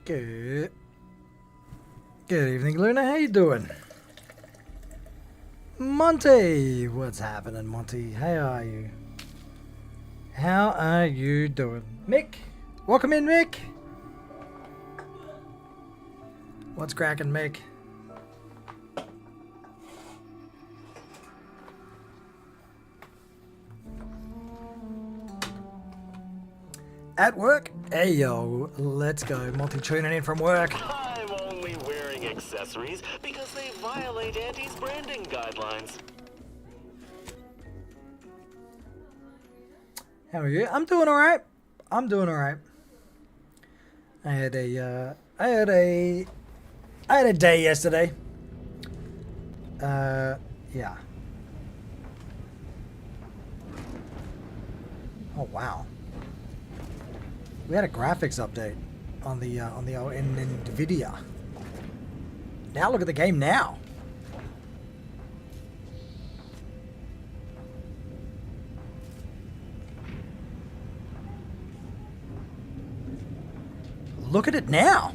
Good. Good evening, Luna. How you doing? Monty! What's happening, Monty? How are you? How are you doing? Mick! Welcome in, Mick! What's cracking, Mick? At work? Hey yo, let's go. Monty tuning in from work. I'm only wearing accessories because they violate Auntie's branding guidelines. How are you? I'm doing alright. I'm doing alright. I had a day yesterday. Yeah. Oh wow. We had a graphics update on the in NVIDIA. Now look at the game now. Look at it now.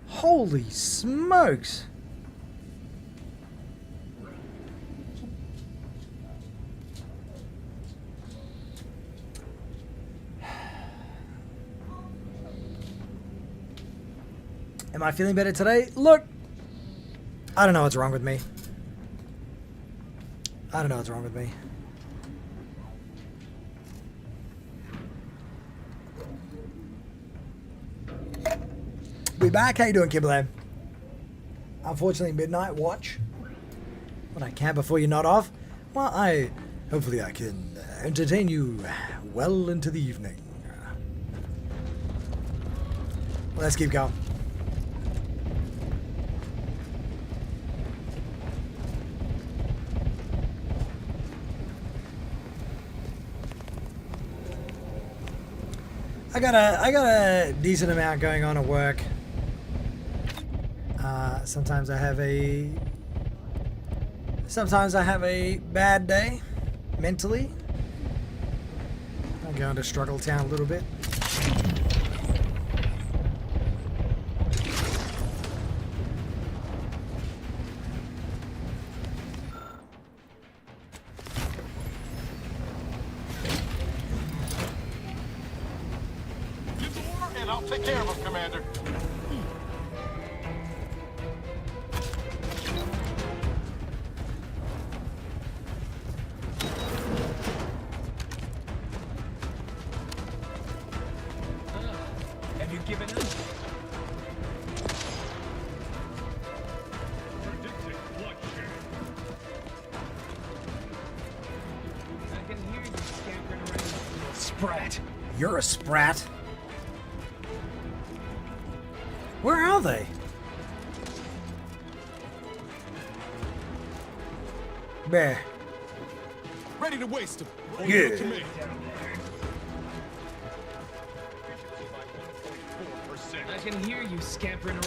Holy smokes. Am I feeling better today? Look, I don't know what's wrong with me. I don't know what's wrong with me. We back. How you doing, Kibble? Unfortunately, midnight watch. When I can before you nod off. Well, hopefully I can entertain you well into the evening. Let's keep going. I got a decent amount going on at work. Sometimes I have a bad day mentally. I'm going to struggle town a little bit. I'll take care of him, Commander. Have you given up? Predicting bloodshed. I can hear you scampering around. Sprat. You're a sprat. Where are they? Bah. Ready to waste him. Yeah. I can hear you scampering around.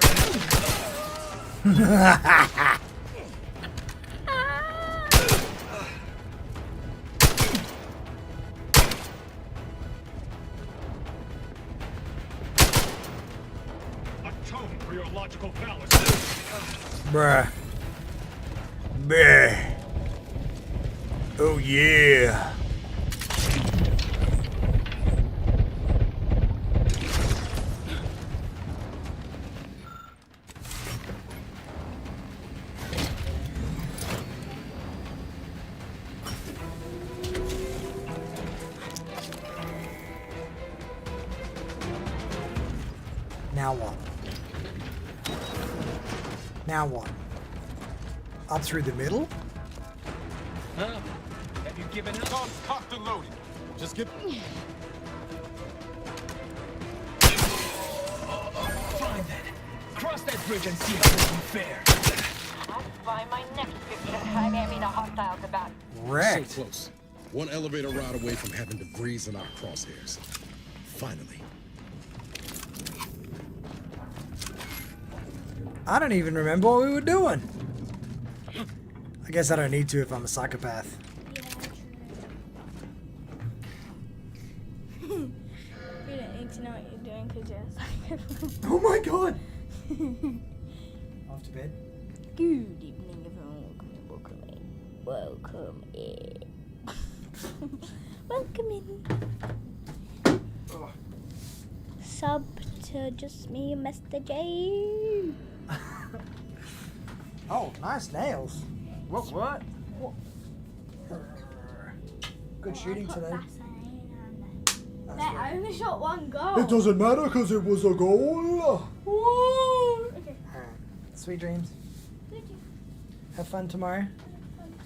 Atone for your logical fallacy. Bruh. Bruh. Oh yeah. Now what? Now what? Up through the middle? Huh? Have you given up? Guns cocked and loaded. Just get... Fine then. Cross that bridge and see how this will fare. I'll find my next picture. I mean, a hostiles about. Wrecked. So close. One elevator ride away from having debris in our crosshairs. Finally. I don't even remember what we were doing. I guess I don't need to if I'm a psychopath. You're the 89 just. Oh my god! Off to bed. Good evening, everyone. Welcome in. Welcome in. Welcome in. Oh. Sub to just me, Mr. J. Oh, nice nails. What? Good shooting today. I only shot one goal. It doesn't matter because it was a goal. Woo! Okay. Alright. Sweet dreams. Have fun tomorrow.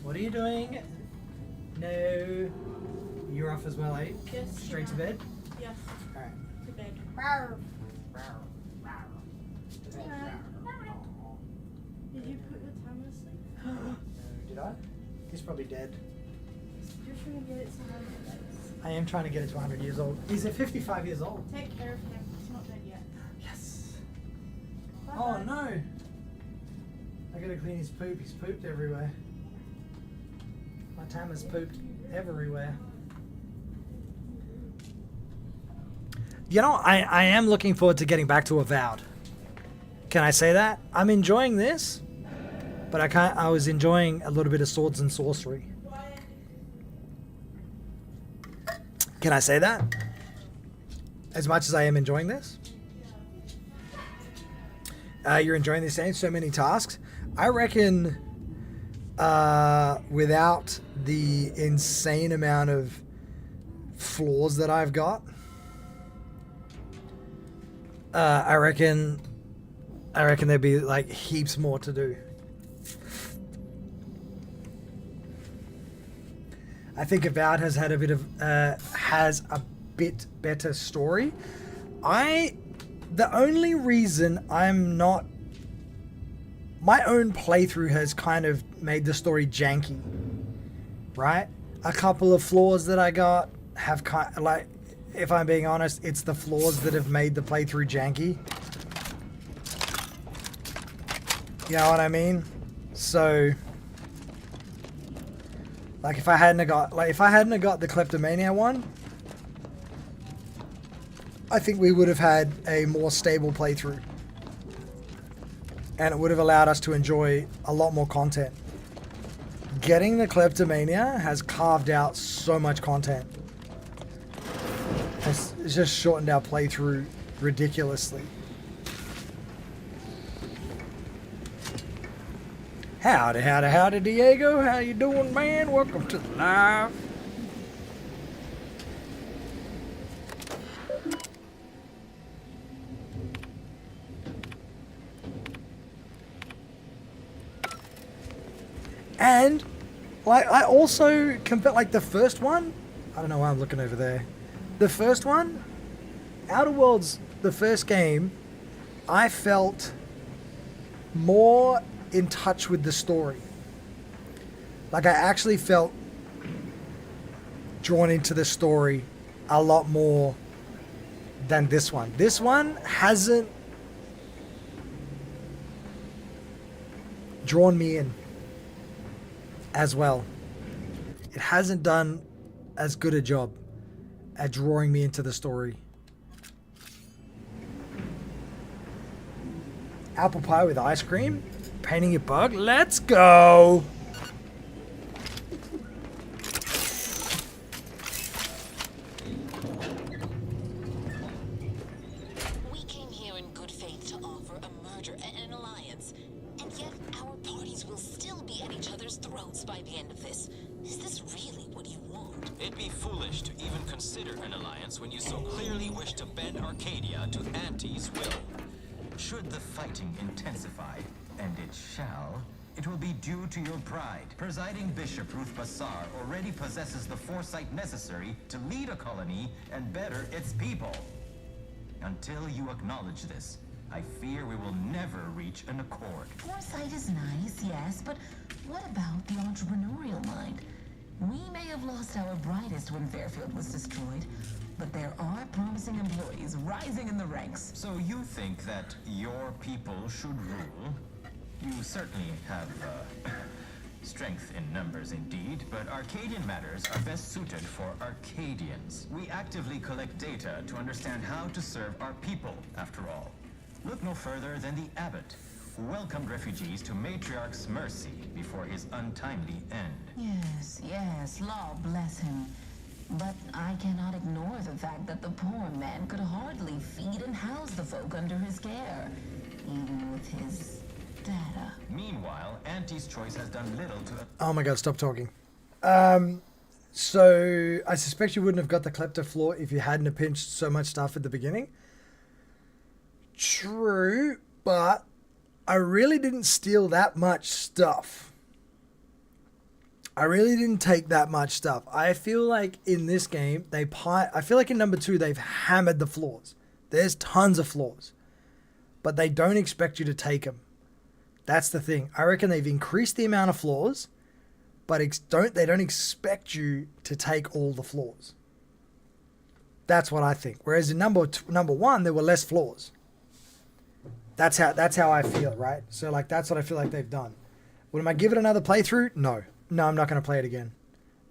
What are you doing? No. You're off as well, eh? Yes. Straight to bed? Yes. Alright. To bed. Did you put your timer asleep? No, did I? He's probably dead. You're trying to get it to 100 days. I am trying to get it to 100 years old. He's at 55 years old. Take care of him. He's not dead yet. Yes. Bye-bye. Oh no. I gotta clean his poop. He's pooped everywhere. My timer's pooped everywhere. You know, I am looking forward to getting back to Avowed. Can I say that? I'm enjoying this, but I was enjoying a little bit of Swords and Sorcery. Can I say that? As much as I am enjoying this? You're enjoying this game? So many tasks? I reckon without the insane amount of flaws that I've got, I reckon there'd be like heaps more to do. I think Avowed has had a bit of has a bit better story. The only reason I'm not, my own playthrough has kind of made the story janky, right? A couple of flaws that I got have kind of like, if I'm being honest, it's the flaws that have made the playthrough janky. You know what I mean? So, like if I hadn't have got the Kleptomania one, I think we would have had a more stable playthrough. And it would have allowed us to enjoy a lot more content. Getting the Kleptomania has carved out so much content. It's just shortened our playthrough ridiculously. Howdy, Diego. How you doing, man? Welcome to the live. And, like, I also compare, like, the first one. I don't know why I'm looking over there. The first one, Outer Worlds, the first game, I felt more in touch with the story. Like, I actually felt drawn into the story a lot more than this one. This one hasn't drawn me in as well. It hasn't done as good a job at drawing me into the story. Apple pie with ice cream? Painting a bug? Let's go! We came here in good faith to offer a merger and an alliance, and yet our parties will still be at each other's throats by the end of this. Is this really what you want? It'd be foolish to even consider an alliance when you so clearly wish to bend Arcadia to Auntie's will. Should the fighting intensify, and it shall, it will be due to your pride. Presiding Bishop Ruth Bassar already possesses the foresight necessary to lead a colony and better its people. Until you acknowledge this, I fear we will never reach an accord. Foresight is nice, yes, but what about the entrepreneurial mind? We may have lost our brightest when Fairfield was destroyed, but there are promising employees rising in the ranks. So you think that your people should rule? You certainly have Strength in numbers indeed, but Arcadian matters are best suited for Arcadians. We actively collect data to understand how to serve our people, after all. Look no further than the abbot, who welcomed refugees to Matriarch's mercy before his untimely end. Yes, law bless him. But I cannot ignore the fact that the poor man could hardly feed and house the folk under his care, even with his data. Meanwhile, Auntie's choice has done little to... Oh my god, stop talking. So I suspect you wouldn't have got the klepto floor if you hadn't have pinched so much stuff at the beginning. True, but I really didn't steal that much stuff. I really didn't take that much stuff. I feel like in this game, I feel like in number 2, they've hammered the floors. There's tons of floors, but they don't expect you to take them. That's the thing. I reckon they've increased the amount of floors, but they don't expect you to take all the floors. That's what I think. Whereas in number 1, there were less floors. That's how I feel, right? So like that's what I feel like they've done. Would I give it another playthrough? No, I'm not going to play it again.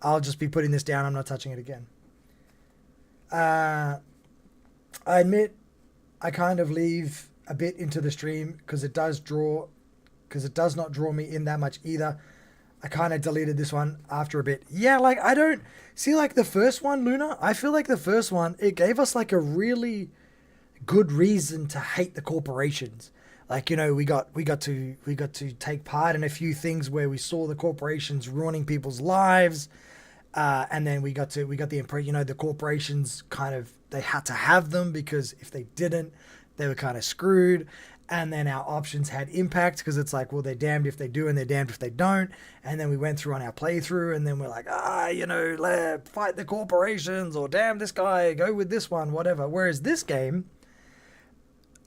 I'll just be putting this down. I'm not touching it again. I admit I kind of leave a bit into the stream because it does not draw me in that much either. I kind of deleted this one after a bit. Yeah, like I don't see like the first one, Luna. I feel like the first one, it gave us like a really good reason to hate the corporations. Like, you know, we got to take part in a few things where we saw the corporations ruining people's lives, and then we got the impression, you know, the corporations kind of, they had to have them because if they didn't, they were kind of screwed. And then our options had impact because it's like, well, they're damned if they do and they're damned if they don't. And then we went through on our playthrough and then we're like, you know, fight the corporations, or damn this guy, go with this one, whatever. Whereas this game,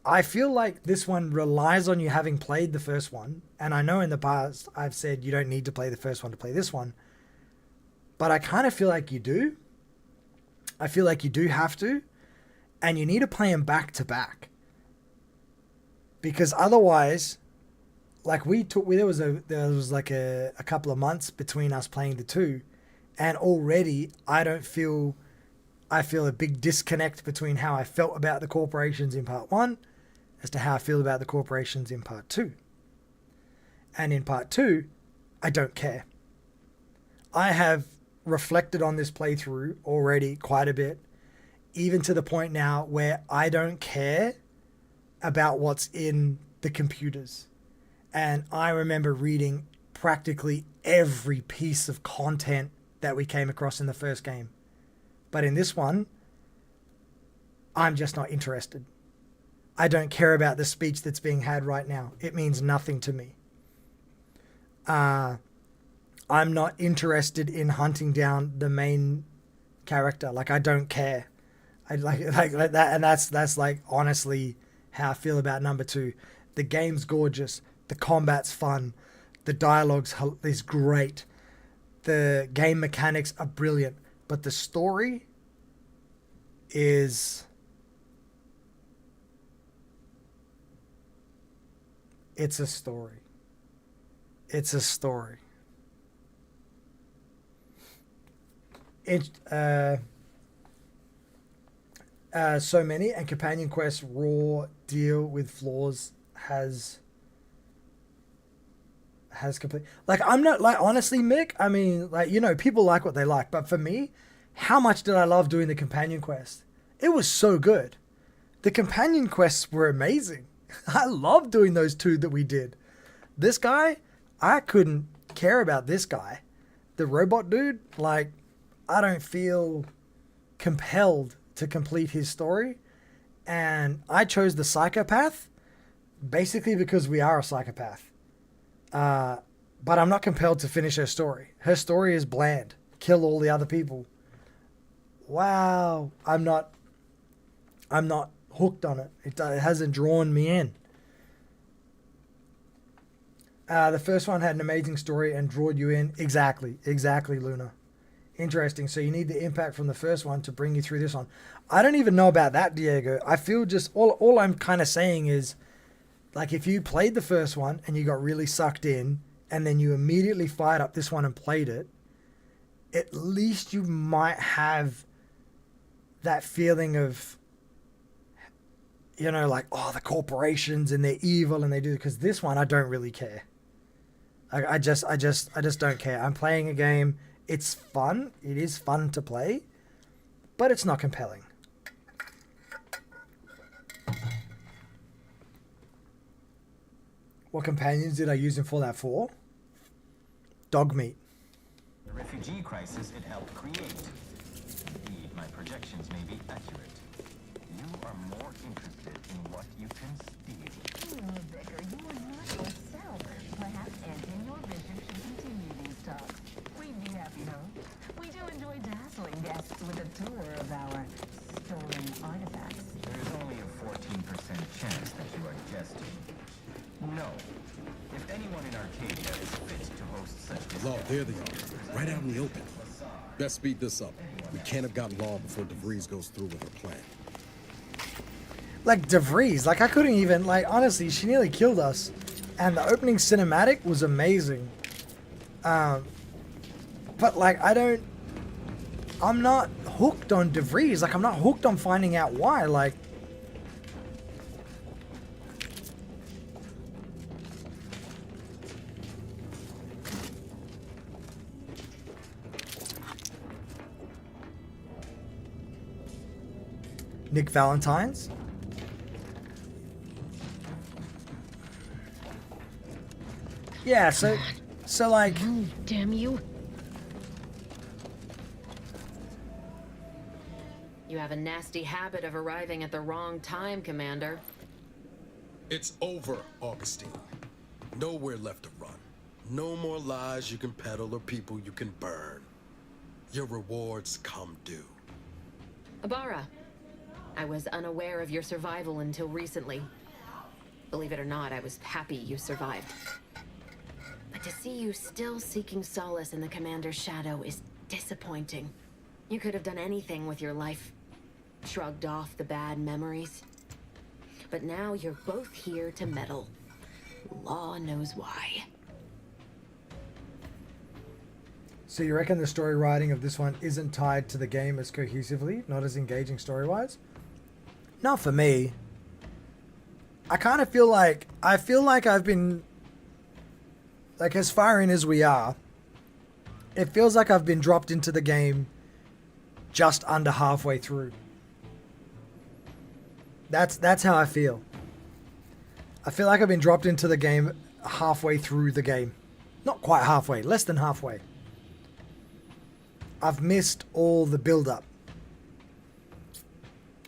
I feel like this one relies on you having played the first one. And I know in the past I've said you don't need to play the first one to play this one. But I kind of feel like you do. I feel like you do have to. And you need to play them back to back. Because otherwise, like there was like a couple of months between us playing the two. And already I feel a big disconnect between how I felt about the corporations in part 1 as to how I feel about the corporations in part 2. And in part 2, I don't care. I have reflected on this playthrough already quite a bit, even to the point now where I don't care about what's in the computers. And I remember reading practically every piece of content that we came across in the first game. But in this one, I'm just not interested. I don't care about the speech that's being had right now. It means nothing to me. I'm not interested in hunting down the main character. Like, I don't care. I like that, and that's like honestly how I feel about number 2. The game's gorgeous. The combat's fun. The dialogue is great. The game mechanics are brilliant. But the story is... It's a story. It's a story. So many, and Companion Quest raw deal with flaws has complete. Like, I'm not, like, honestly, Mick, I mean, like, you know, people like what they like, but for me, how much did I love doing the Companion Quest? It was so good. The Companion Quests were amazing. I loved doing those 2 that we did. This guy, I couldn't care about this guy. The robot dude, like, I don't feel compelled to complete his story. And I chose the psychopath basically because we are a psychopath. But I'm not compelled to finish her story. Her story is bland. Kill all the other people. Wow. I'm not hooked on it. It hasn't drawn me in. The first one had an amazing story and drawed you in. Exactly, Luna. Interesting. So you need the impact from the first one to bring you through this one. I don't even know about that, Diego. I feel just all I'm kind of saying is, like, if you played the first one and you got really sucked in, and then you immediately fired up this one and played it, at least you might have that feeling of, you know, like, oh, the corporations and they're evil and they do, because this one I don't really care. I just don't care. I'm playing a game. It's fun. It is fun to play, but it's not compelling. What companions did I use in Fallout 4? Dog meat. The refugee crisis it helped create. Indeed, my projections may be accurate. You are more interested in what you can steal. Vicar, you are not yourself. Perhaps Auntie and your bishop should continue these talks. We'd be happy, though. We do enjoy dazzling guests with a tour of our stolen artifacts. There is only a 14% chance that you are jesting. No. If anyone in Arcadia is fit to host such Law, there they are. Right out in the open. Best speed this up. We can't have gotten Law before DeVries goes through with her plan. Like, DeVries, like, I couldn't even, like, honestly, she nearly killed us. And the opening cinematic was amazing. But, like, I'm not hooked on DeVries. Like, I'm not hooked on finding out why. Like, Nick Valentine's. Yeah, so like, Damn you. You have a nasty habit of arriving at the wrong time, Commander. It's over, Augustine. Nowhere left to run. No more lies you can peddle or people you can burn. Your rewards come due. Abara, I was unaware of your survival until recently. Believe it or not, I was happy you survived. But to see you still seeking solace in the Commander's shadow is disappointing. You could have done anything with your life. Shrugged off the bad memories. But now you're both here to meddle. Law knows why. So you reckon the story writing of this one isn't tied to the game as cohesively, not as engaging story-wise? Not for me. I kind of feel like I've been, like, as far in as we are, it feels like I've been dropped into the game just under halfway through. That's how I feel. I feel like I've been dropped into the game halfway through the game. Not quite halfway, less than halfway. I've missed all the build-up.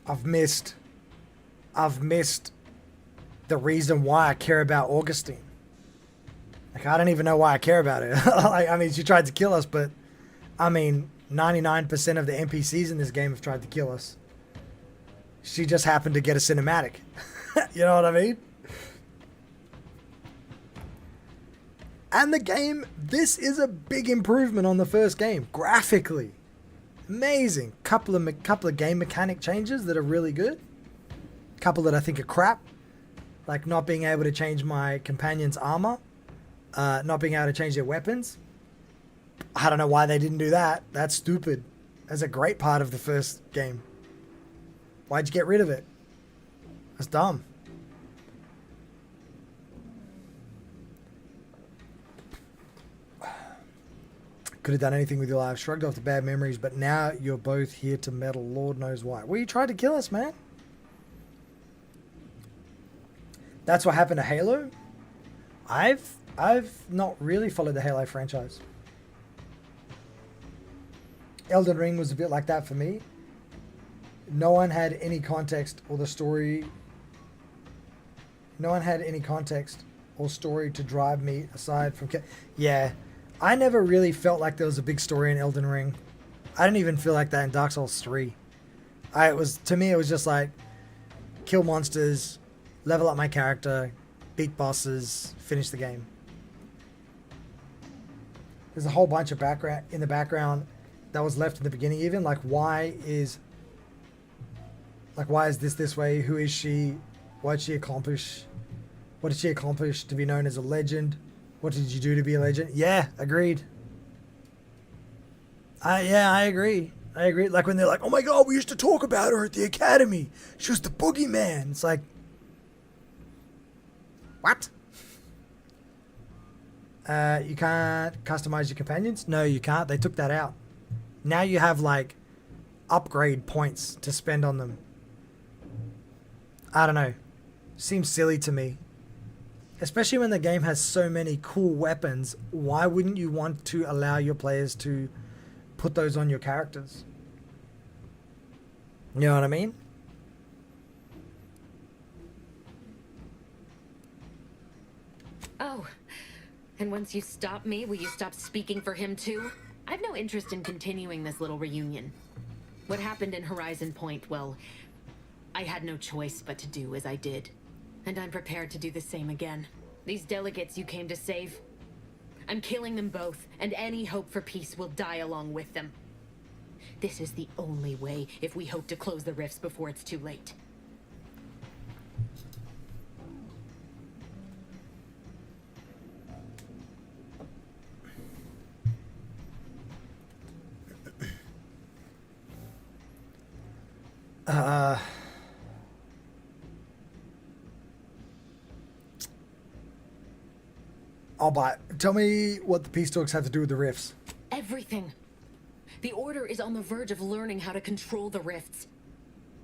I've missed the reason why I care about Augustine. Like, I don't even know why I care about it. Like, I mean, she tried to kill us, but I mean, 99% of the NPCs in this game have tried to kill us. She just happened to get a cinematic. You know what I mean? And the game, this is a big improvement on the first game. Graphically. Amazing. Couple of game mechanic changes that are really good. Couple that I think are crap. Like not being able to change my companion's armor. Not being able to change their weapons. I don't know why they didn't do that. That's stupid. That's a great part of the first game. Why'd you get rid of it? That's dumb. Could have done anything with your life. Shrugged off the bad memories, but now you're both here to meddle. Lord knows why. Well, you tried to kill us, man. That's what happened to Halo. I've not really followed the Halo franchise. Elden Ring was a bit like that for me. No one had any context or the story. No one had any context or story to drive me aside from... Yeah. I never really felt like there was a big story in Elden Ring. I didn't even feel like that in Dark Souls 3. To me, it was just like, kill monsters, level up my character, beat bosses, finish the game. There's a whole bunch of background in the background that was left in the beginning even. Like, why is this way? Who is she? What did she accomplish? What did she accomplish to be known as a legend? What did you do to be a legend? Yeah, agreed. I agree. I agree. Like when they're like, oh my god, we used to talk about her at the academy. She was the boogeyman. It's like, what? You can't customize your companions? No, you can't. They took that out. Now you have like upgrade points to spend on them. I don't know. Seems silly to me. Especially when the game has so many cool weapons, why wouldn't you want to allow your players to put those on your characters? You know what I mean? Oh, and once you stop me, will you stop speaking for him too? I've no interest in continuing this little reunion. What happened in Horizon Point, well, I had no choice but to do as I did. And I'm prepared to do the same again. These delegates you came to save, I'm killing them both, and any hope for peace will die along with them. This is the only way if we hope to close the rifts before it's too late. I'll buy it. Tell me what the peace talks have to do with the rifts. Everything. The Order is on the verge of learning how to control the rifts.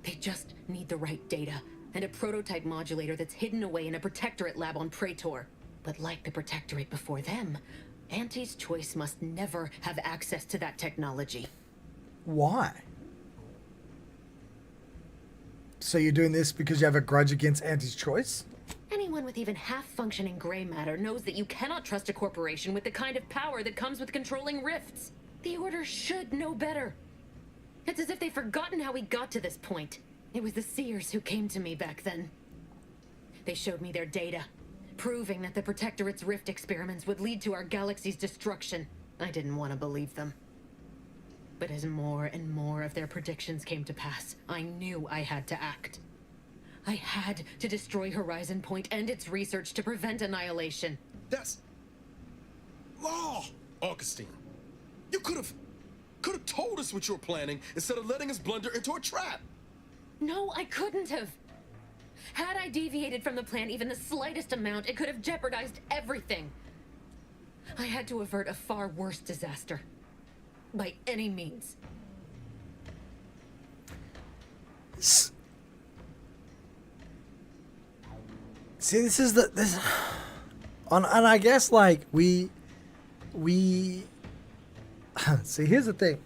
They just need the right data, and a prototype modulator that's hidden away in a Protectorate lab on Praetor. But like the Protectorate before them, Auntie's Choice must never have access to that technology. Why? So you're doing this because you have a grudge against Auntie's Choice? Anyone with even half-functioning gray matter knows that you cannot trust a corporation with the kind of power that comes with controlling rifts. The Order should know better. It's as if they've forgotten how we got to this point. It was the Seers who came to me back then. They showed me their data, proving that the Protectorate's rift experiments would lead to our galaxy's destruction. I didn't want to believe them. But as more and more of their predictions came to pass, I knew I had to act. I had to destroy Horizon Point and its research to prevent annihilation. That's law, Augustine. You could have told us what you were planning instead of letting us blunder into a trap. No, I couldn't have. Had I deviated from the plan even the slightest amount, it could have jeopardized everything. I had to avert a far worse disaster. By any means. See, this is and I guess like we see, here's the thing.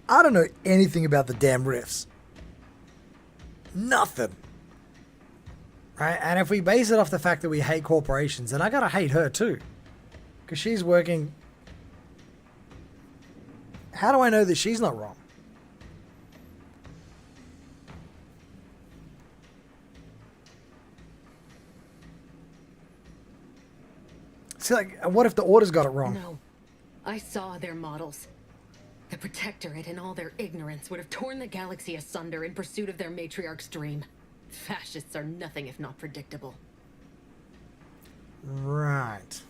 I don't know anything about the damn rifts. Nothing. Right? And if we base it off the fact that we hate corporations, then I gotta hate her too. Because she's working. How do I know that she's not wrong? See, like, what if the Order's got it wrong? No. I saw their models. The Protectorate in all their ignorance would have torn the galaxy asunder in pursuit of their matriarch's dream. Fascists are nothing if not predictable. Right.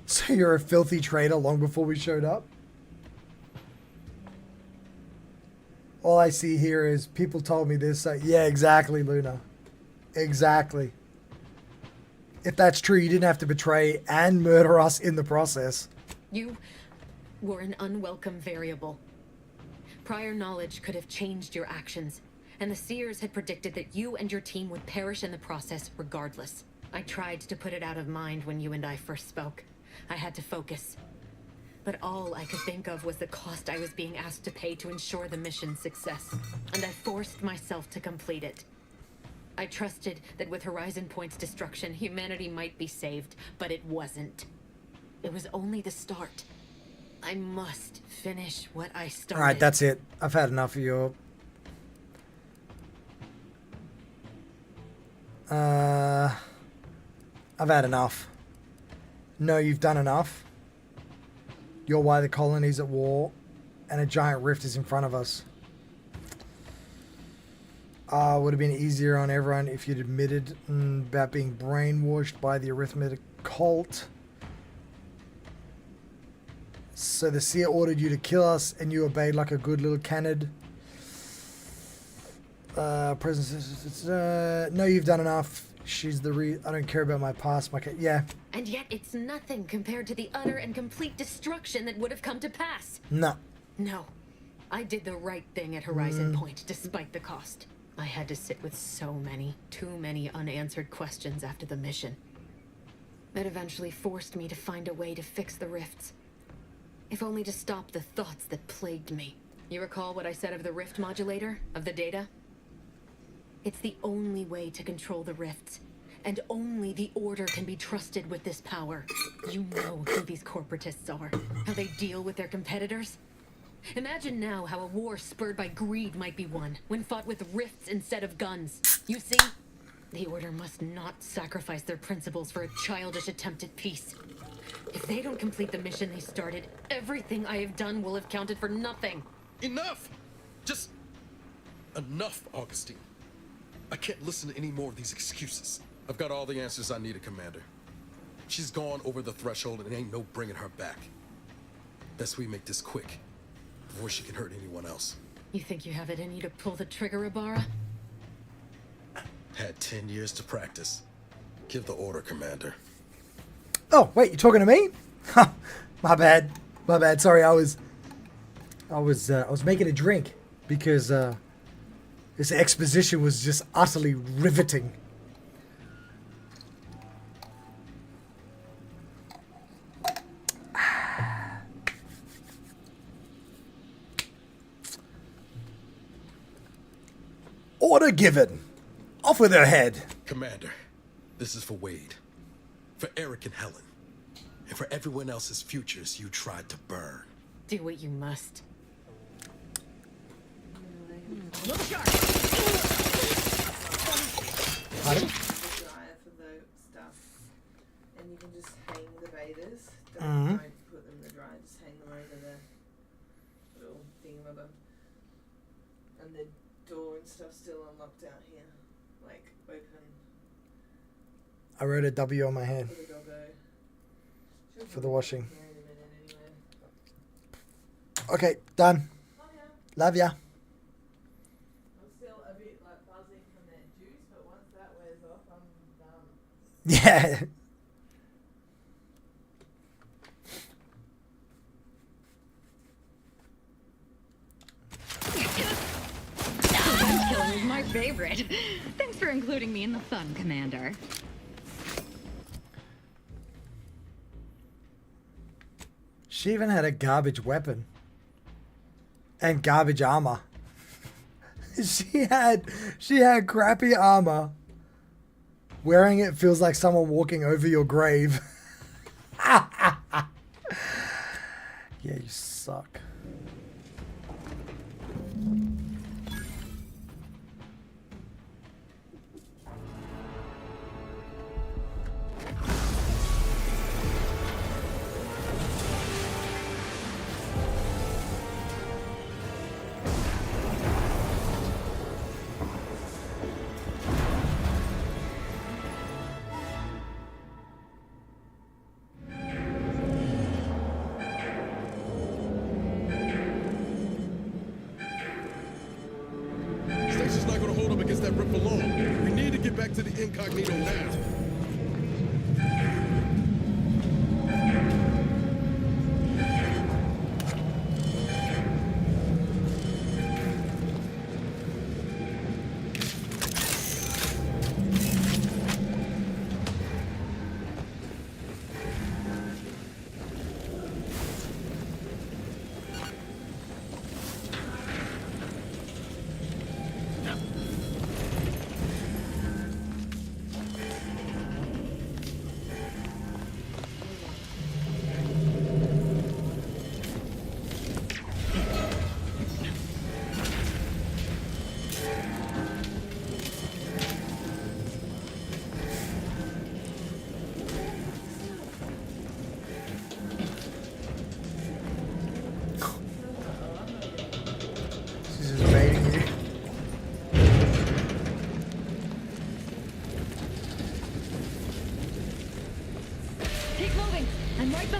So you're a filthy traitor long before we showed up? All I see here is people told me this. Yeah, exactly, Luna. Exactly. If that's true, you didn't have to betray and murder us in the process. You were an unwelcome variable. Prior knowledge could have changed your actions, and the Seers had predicted that you and your team would perish in the process regardless. I tried to put it out of mind when you and I first spoke. I had to focus. But all I could think of was the cost I was being asked to pay to ensure the mission's success, and I forced myself to complete it. I trusted that with Horizon Point's destruction, humanity might be saved, but it wasn't. It was only the start. I must finish what I started. Alright, that's it. I've had enough of your... I've had enough. No, you've done enough. You're why the colony's at war, and a giant rift is in front of us. Would have been easier on everyone if you'd admitted about being brainwashed by the arithmetic cult. So the seer ordered you to kill us, and you obeyed like a good little canid. No, you've done enough. She's the I don't care about my past. Yeah. And yet it's nothing compared to the utter and complete destruction that would have come to pass. No. No. I did the right thing at Horizon Point, despite the cost. I had to sit with too many unanswered questions after the mission. It eventually forced me to find a way to fix the rifts. If only to stop the thoughts that plagued me. You recall what I said of the rift modulator, of the data? It's the only way to control the rifts, and only the Order can be trusted with this power. You know who these corporatists are, how they deal with their competitors. Imagine now how a war spurred by greed might be won, when fought with rifts instead of guns. You see? The Order must not sacrifice their principles for a childish attempt at peace. If they don't complete the mission they started, everything I have done will have counted for nothing. Enough! Just enough, Augustine. I can't listen to any more of these excuses. I've got all the answers I needed, Commander. She's gone over the threshold and ain't no bringing her back. Best we make this quick, before she can hurt anyone else. You think you have it in you to pull the trigger, Ibarra? Had 10 years to practice. Give the order, Commander. Oh, wait, you're talking to me? My bad. My bad. Sorry, I was making a drink because this exposition was just utterly riveting. Order given. Off with her head. Commander, this is for Wade, for Eric and Helen, and for everyone else's futures you tried to burn. Do what you must. Pardon? Dryer for the stuff, and you can just hang the betas. Don't put them in the dryer, just hang them over the little thingamabobber. And the door and stuff still unlocked out here, like open. I wrote a W on my hand For the doggo. for the washing. Here in a minute anyway. Okay, done. Oh yeah. Love ya. I'm still a bit like buzzing from that juice, but once that wears off, I'm done. Yeah. Killing is my favorite. Thanks for including me in the fun, Commander. She even had a garbage weapon. And garbage armor. She had crappy armor. Wearing it feels like someone walking over your grave. Yeah, you suck. Station's not gonna hold up against that rip for long. We need to get back to the incognito now.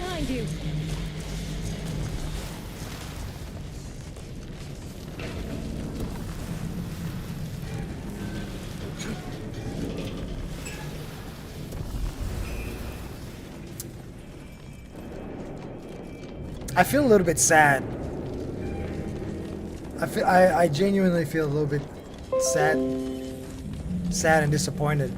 behind you. I feel a little bit sad. I genuinely feel a little bit sad and disappointed.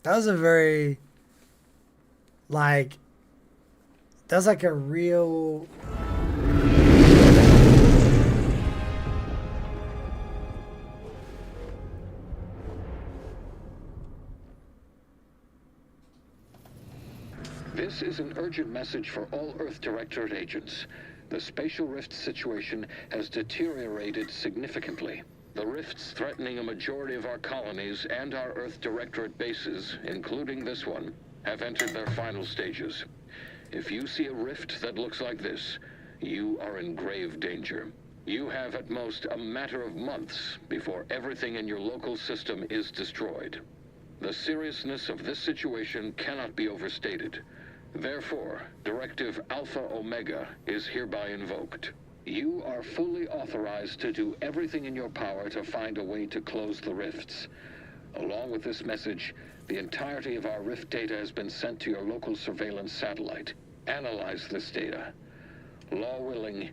That was a very, like, that was like a real... This is an urgent message for all Earth Directorate agents. The spatial rift situation has deteriorated significantly. The rifts threatening a majority of our colonies and our Earth Directorate bases, including this one, have entered their final stages. If you see a rift that looks like this, you are in grave danger. You have at most a matter of months before everything in your local system is destroyed. The seriousness of this situation cannot be overstated. Therefore, Directive Alpha Omega is hereby invoked. You are fully authorized to do everything in your power to find a way to close the rifts. Along with this message, the entirety of our rift data has been sent to your local surveillance satellite. Analyze this data. Law willing,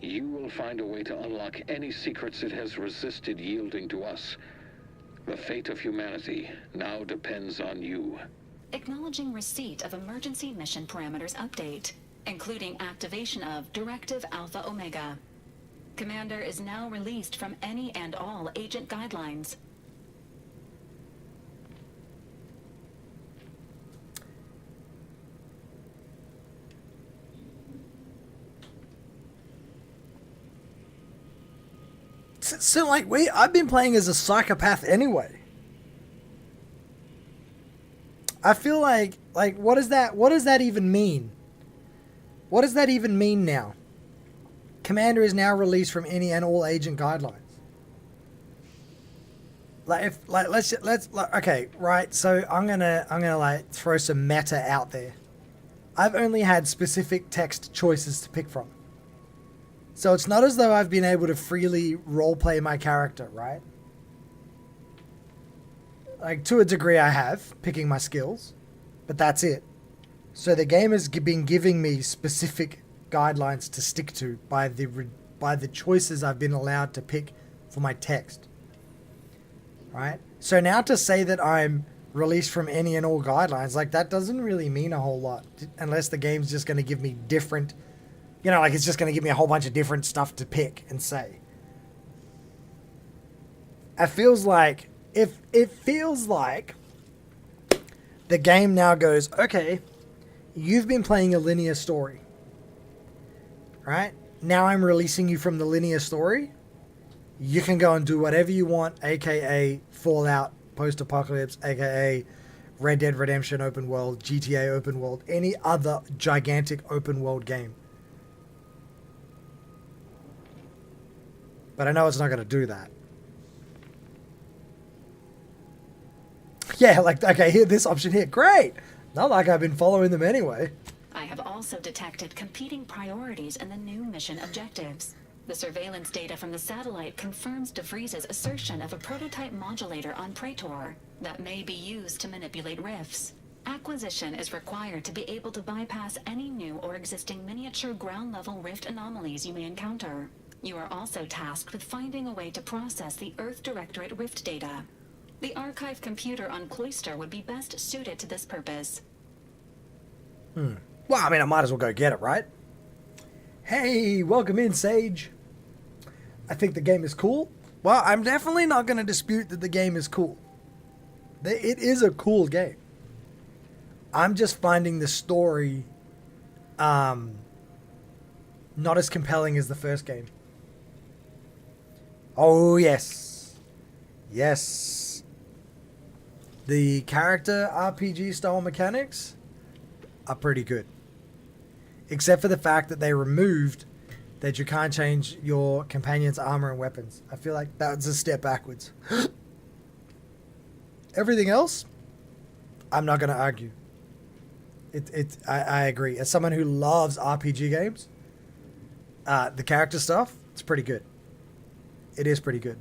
you will find a way to unlock any secrets it has resisted yielding to us. The fate of humanity now depends on you. Acknowledging receipt of emergency mission parameters update, including activation of Directive Alpha Omega. Commander is now released from any and all agent guidelines. So like, I've been playing as a psychopath anyway. I feel like what does that even mean? What does that even mean now? Commander is now released from any and all agent guidelines. Okay, right. So I'm gonna like throw some meta out there. I've only had specific text choices to pick from. So it's not as though I've been able to freely roleplay my character, right? Like, to a degree I have, picking my skills, but that's it. So the game has been giving me specific guidelines to stick to by the choices I've been allowed to pick for my text. Right? So now to say that I'm released from any and all guidelines, like, that doesn't really mean a whole lot, unless the game's just going to give me different, you know, like, it's just going to give me a whole bunch of different stuff to pick and say. It feels like, if it feels like the game now goes, okay, you've been playing a linear story, right? Now I'm releasing you from the linear story. You can go and do whatever you want, aka Fallout post-apocalypse, aka Red Dead Redemption open world, GTA open world, any other gigantic open world game. But I know it's not going to do that. Yeah, like, okay, here, this option here, great! Not like I've been following them anyway. I have also detected competing priorities in the new mission objectives. The surveillance data from the satellite confirms DeVries's assertion of a prototype modulator on Praetor that may be used to manipulate rifts. Acquisition is required to be able to bypass any new or existing miniature ground-level rift anomalies you may encounter. You are also tasked with finding a way to process the Earth Directorate rift data. The archive computer on Cloister would be best suited to this purpose. Well, I mean, I might as well go get it, right? Hey, welcome in, Sage. I think the game is cool. Well, I'm definitely not going to dispute that the game is cool. It is a cool game. I'm just finding the story not as compelling as the first game. Oh, yes. Yes. The character RPG style mechanics are pretty good. Except for the fact that they removed that you can't change your companion's armor and weapons. I feel like that's a step backwards. Everything else, I'm not going to argue. I agree. As someone who loves RPG games, the character stuff, it's pretty good. It is pretty good.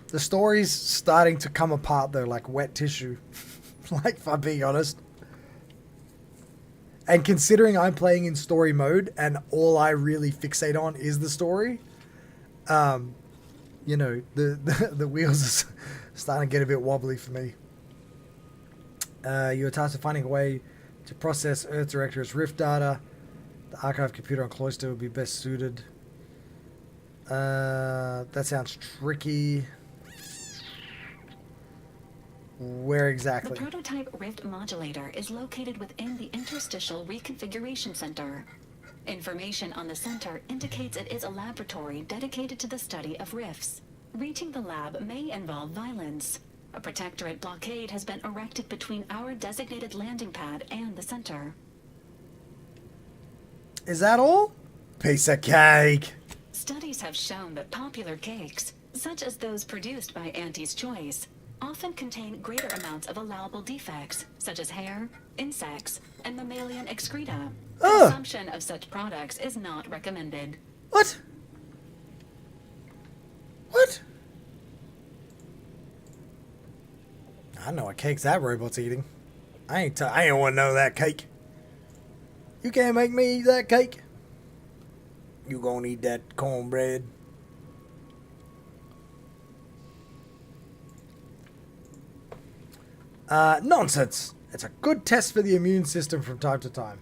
The story's starting to come apart, though, like wet tissue. Like, if I'm being honest. And considering I'm playing in story mode and all I really fixate on is the story, you know, the wheels are starting to get a bit wobbly for me. You're tasked with finding a way to process Earth Director's Rift data. The archive computer on Cloister would be best suited. That sounds tricky. Where exactly? The prototype Rift modulator is located within the Interstitial Reconfiguration Center. Information on the center indicates it is a laboratory dedicated to the study of rifts. Reaching the lab may involve violence. A protectorate blockade has been erected between our designated landing pad and the center. Is that all? Piece of cake. Studies have shown that popular cakes, such as those produced by Auntie's Choice, often contain greater amounts of allowable defects, such as hair, insects, and mammalian excreta. Consumption of such products is not recommended. What? What? I know what cakes that robot's eating. I ain't want to know that cake. You can't make me eat that cake. You gonna eat that cornbread. Nonsense. It's a good test for the immune system from time to time.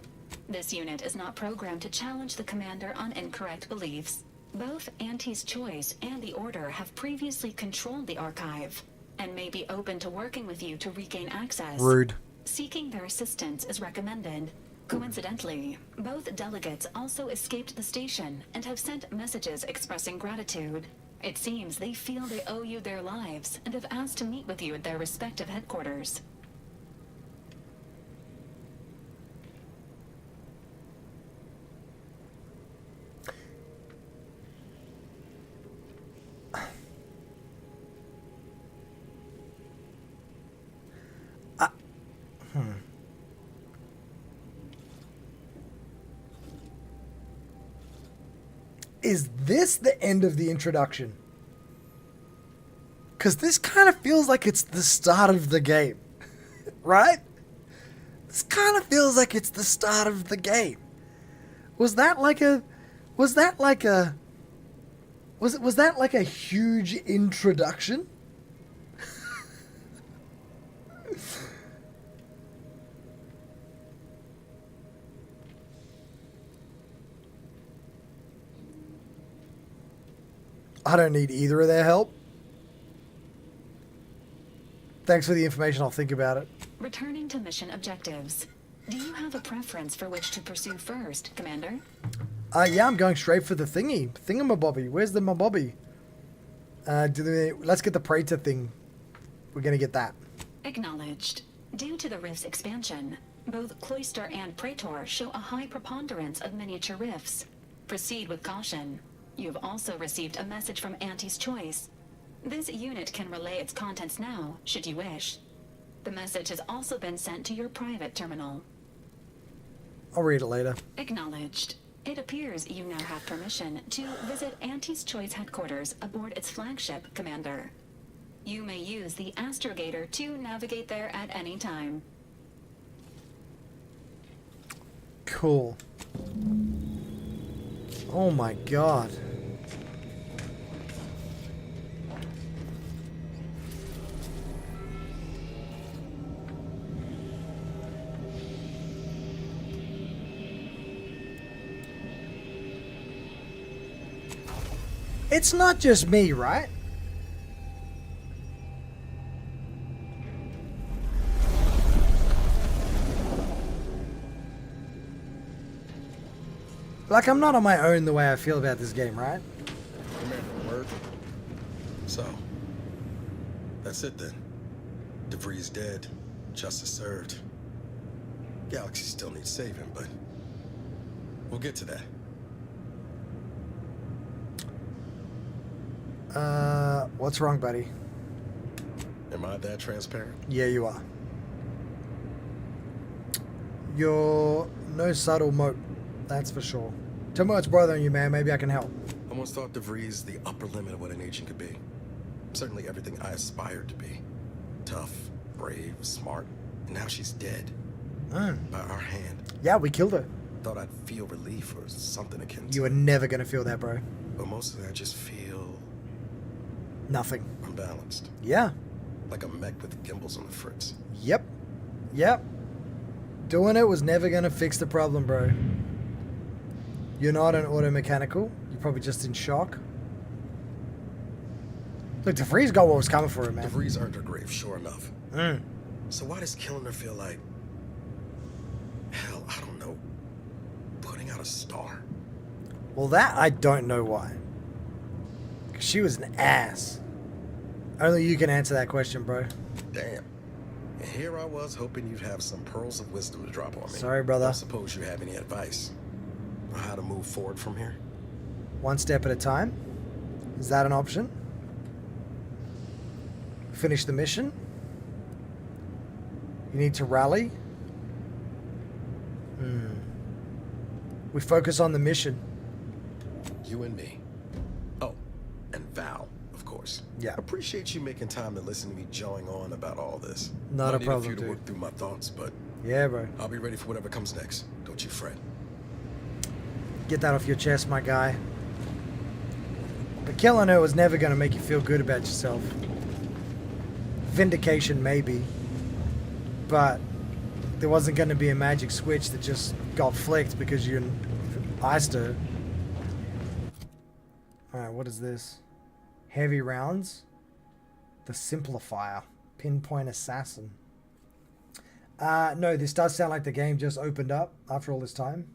This unit is not programmed to challenge the commander on incorrect beliefs. Both Auntie's Choice and the Order have previously controlled the archive and may be open to working with you to regain access. Rude. Seeking their assistance is recommended. Coincidentally, both delegates also escaped the station and have sent messages expressing gratitude. It seems they feel they owe you their lives and have asked to meet with you at their respective headquarters. Is this the end of the introduction? Because this kind of feels like it's the start of the game. Right? This kind of feels like it's the start of the game. Was that like a huge introduction? I don't need either of their help. Thanks for the information. I'll think about it. Returning to mission objectives. Do you have a preference for which to pursue first, Commander? Yeah, I'm going straight for the thingy. Thingamabobby. Where's the mabobby? Let's get the Praetor thing. We're going to get that. Acknowledged. Due to the rift's expansion, both Cloister and Praetor show a high preponderance of miniature rifts. Proceed with caution. You've also received a message from Auntie's Choice. This unit can relay its contents now, should you wish. The message has also been sent to your private terminal. I'll read it later. Acknowledged. It appears you now have permission to visit Auntie's Choice headquarters aboard its flagship, Commander. You may use the astrogator to navigate there at any time. Cool. Oh my god. It's not just me, right? Like, I'm not on my own the way I feel about this game, right? Commander, word. So, that's it then. DeVries dead. Justice served. Galaxy still needs saving, but we'll get to that. What's wrong, buddy? Am I that transparent? Yeah, you are. You're no subtle mope, that's for sure. Tell me what's bothering you, man. Maybe I can help. I once thought DeVries the upper limit of what an agent could be. Certainly everything I aspired to be. Tough, brave, smart. And now she's dead. By our hand. Yeah, we killed her. Thought I'd feel relief or something akin to. You were never gonna feel that, bro. But mostly I just feel... nothing. unbalanced. Yeah. Like a mech with gimbals on the fritz. Yep. Yep. Doing it was never gonna fix the problem, bro. You're not an auto-mechanical. You're probably just in shock. Look, DeVries got what was coming for him, man. DeVries earned her grave, sure enough. So why does killing her feel like... hell, I don't know. Putting out a star? Well, that I don't know why. 'Cause she was an ass. Only you can answer that question, bro. Damn. And here I was hoping you'd have some pearls of wisdom to drop on me. Sorry, brother. I suppose you have any advice on how to move forward from here? One step at a time? Is that an option? Finish the mission? You need to rally? We focus on the mission. You and me. Oh, and Val, of course. Yeah. Appreciate you making time to listen to me jawing on about all this. Not a problem, I need a few to dude. work through my thoughts, but... yeah, bro. I'll be ready for whatever comes next. Don't you fret. Get that off your chest, my guy. But killing her was never going to make you feel good about yourself. Vindication, maybe. But there wasn't going to be a magic switch that just got flicked because you iced her. Alright, what is this? Heavy rounds? The Simplifier. Pinpoint Assassin. No, this does sound like the game just opened up after all this time.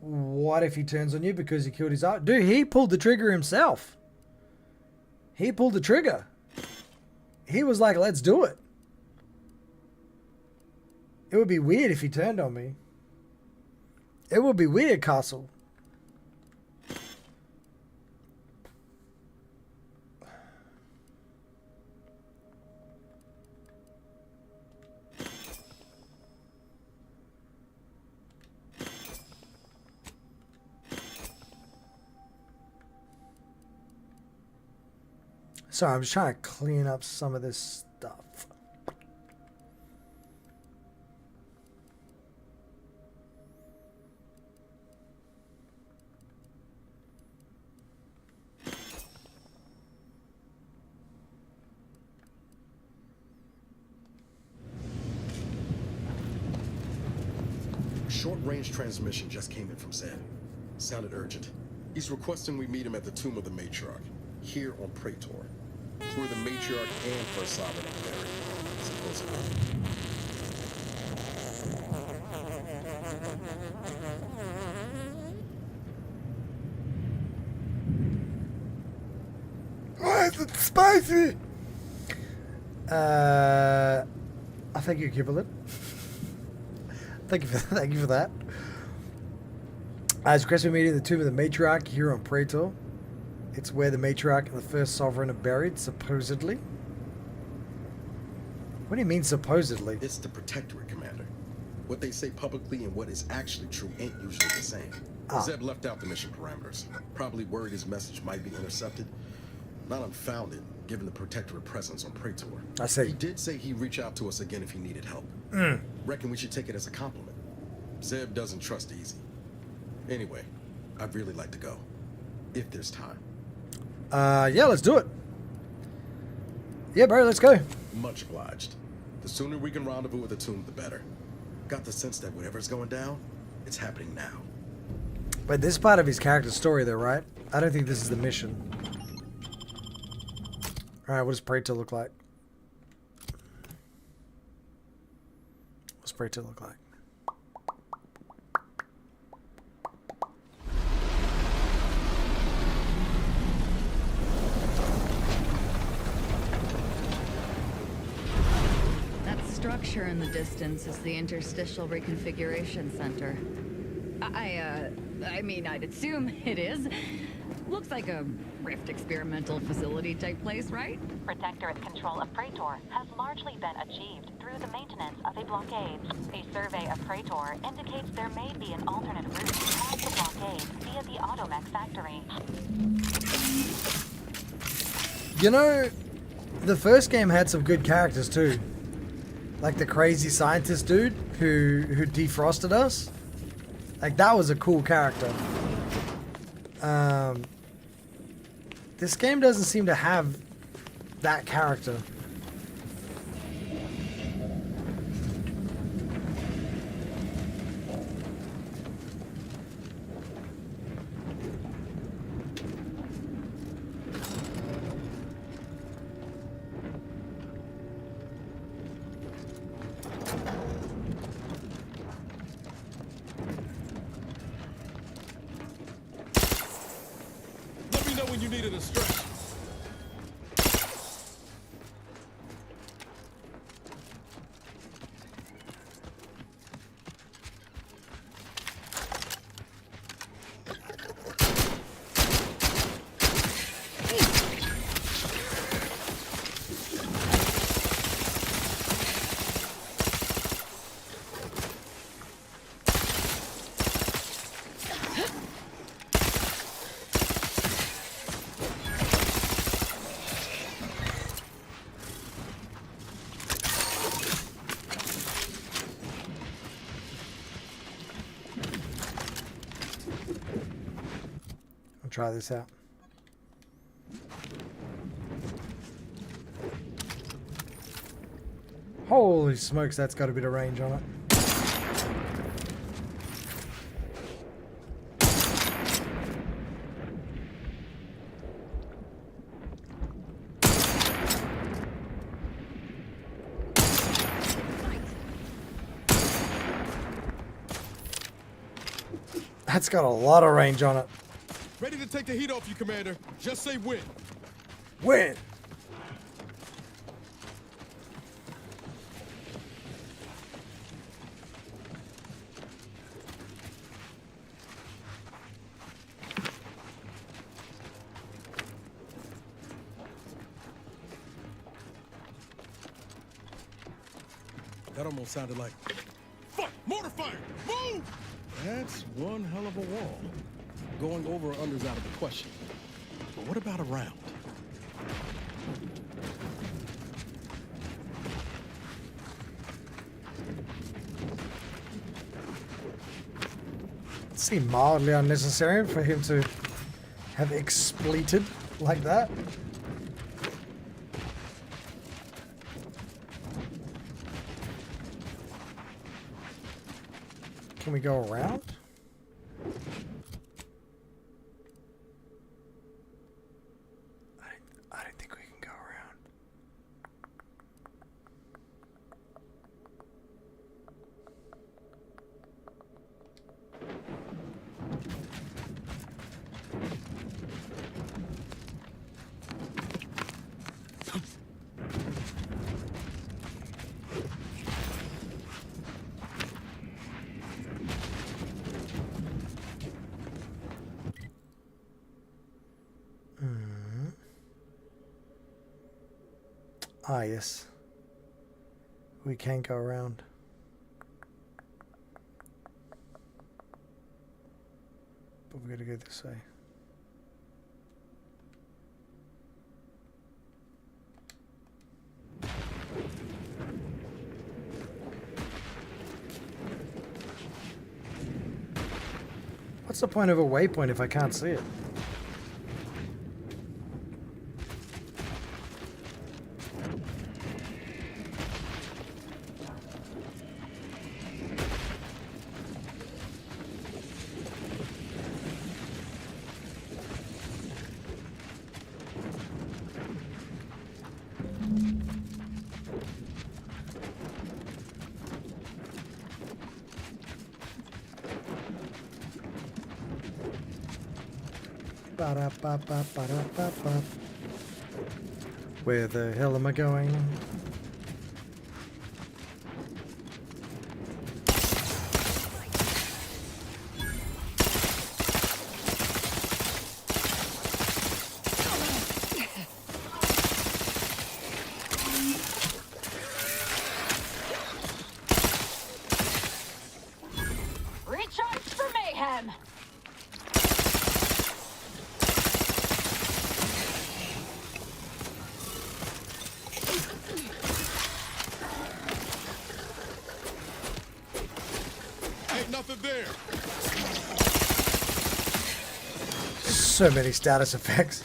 What if he turns on you because he killed his art? Dude, he pulled the trigger himself. He pulled the trigger. He was like, let's do it. It would be weird if he turned on me. It would be weird, Castle. Sorry, I'm just trying to clean up some of this stuff. Short-range transmission just came in from Zed. Sounded urgent. He's requesting we meet him at the tomb of the Matriarch, here on Praetor. It's where the Matriarch and First Sovereign are buried, supposedly. Why is it spicy? I thank you, Gibberlet. Thank you for that. As requested meeting at the tomb of the Matriarch here on Praetor. It's where the Matriarch and the First Sovereign are buried, supposedly. What do you mean, supposedly? It's the Protectorate, Commander. What they say publicly and what is actually true ain't usually the same. Zeb left out the mission parameters. Probably worried his message might be intercepted. Not unfounded, given the Protectorate presence on Praetor. I see. He did say he'd reach out to us again if he needed help. Reckon we should take it as a compliment. Zeb doesn't trust easy. Anyway, I'd really like to go. If there's time. Yeah, let's do it. Yeah, bro, let's go. Much obliged. The sooner we can rendezvous at the tomb, the better. Got the sense that whatever's going down, it's happening now. But this is part of his character's story, though, right? I don't think this is the mission. Alright, what does Praetor look like? What's Praetor look like? That structure in the distance is the Interstitial Reconfiguration Center. I mean, I'd assume it is. Looks like a Rift experimental facility type place, right? Protectorate control of Praetor has largely been achieved through the maintenance of a blockade. A survey of Praetor indicates there may be an alternate route past the blockade via the Automech factory. You know, the first game had some good characters too. Like the crazy scientist dude who defrosted us. Like that was a cool character. This game doesn't seem to have that character. Let me know when you needed a stretch. Try this out. Holy smokes, that's got a bit of range on it. That's got a lot of range on it. Ready to take the heat off you, Commander. Just say when. When? That almost sounded like... Fuck! Mortar fire! Move! That's one hell of a wall. Going over or under's out of the question. But what about around? It seemed mildly unnecessary for him to have expleted like that. Can we go around? I don't think we can go around. Ah, yes. We can go around. But we gotta go this way. What's the point of a waypoint if I can't see it? Ba-da-ba-ba-ba-da-ba-ba. Where the hell am I going? So many status effects.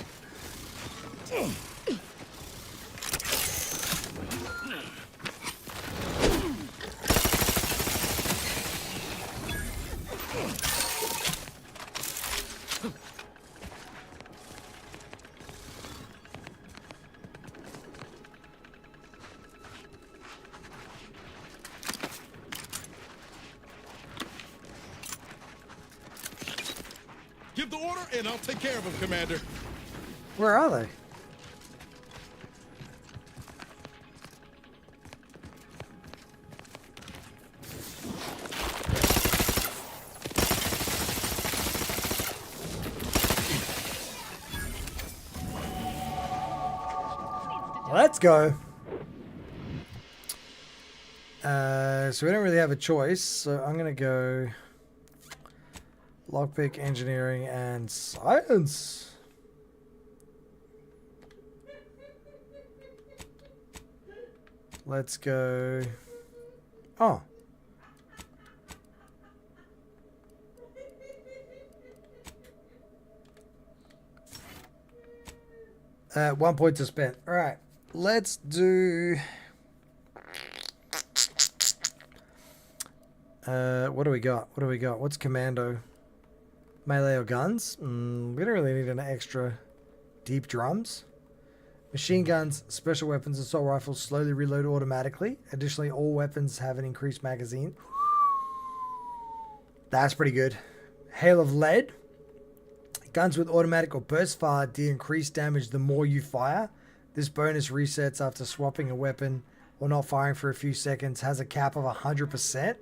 Give the order, and I'll take care of them, Commander. Where are they? Let's go. So we don't really have a choice, so I'm gonna go lockpick, engineering, and science. Let's go. Oh. 1 point to spend. All right. Let's do. What do we got? What do we got? What's commando? Melee or guns? We don't really need an extra deep drums. Machine guns, special weapons, assault rifles slowly reload automatically. Additionally, all weapons have an increased magazine. That's pretty good. Hail of lead. Guns with automatic or burst fire deal increased damage the more you fire. This bonus resets after swapping a weapon or not firing for a few seconds. Has a cap of 100%.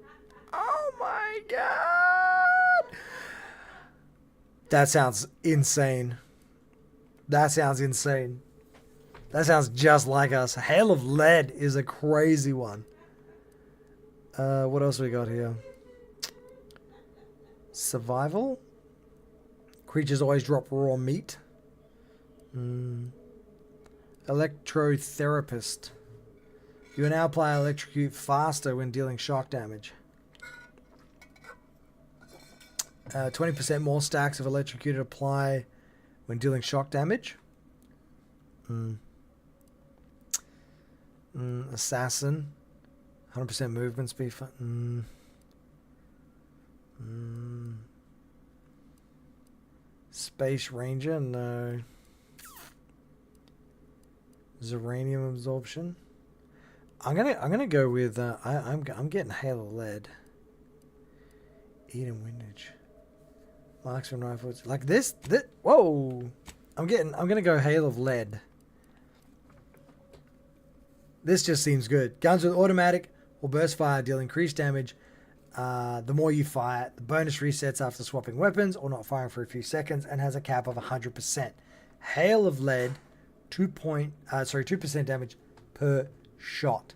Oh my god! That sounds insane. That sounds insane. That sounds just like us. Hail of lead is a crazy one. What else we got here? Survival. Creatures always drop raw meat. Electrotherapist. You now apply electrocute faster when dealing shock damage. 20% more stacks of electrocuted apply when dealing shock damage. Assassin. 100% movement speed. Space Ranger, no. Zeranium absorption. I'm gonna go with I'm getting Hail of Lead. Eden Windage. Marksman rifles. Like this whoa! I'm gonna go Hail of Lead. This just seems good. Guns with automatic or burst fire deal increased damage. The more you fire, the bonus resets after swapping weapons or not firing for a few seconds, and has a cap of 100%. Hail of Lead, 2% damage per shot.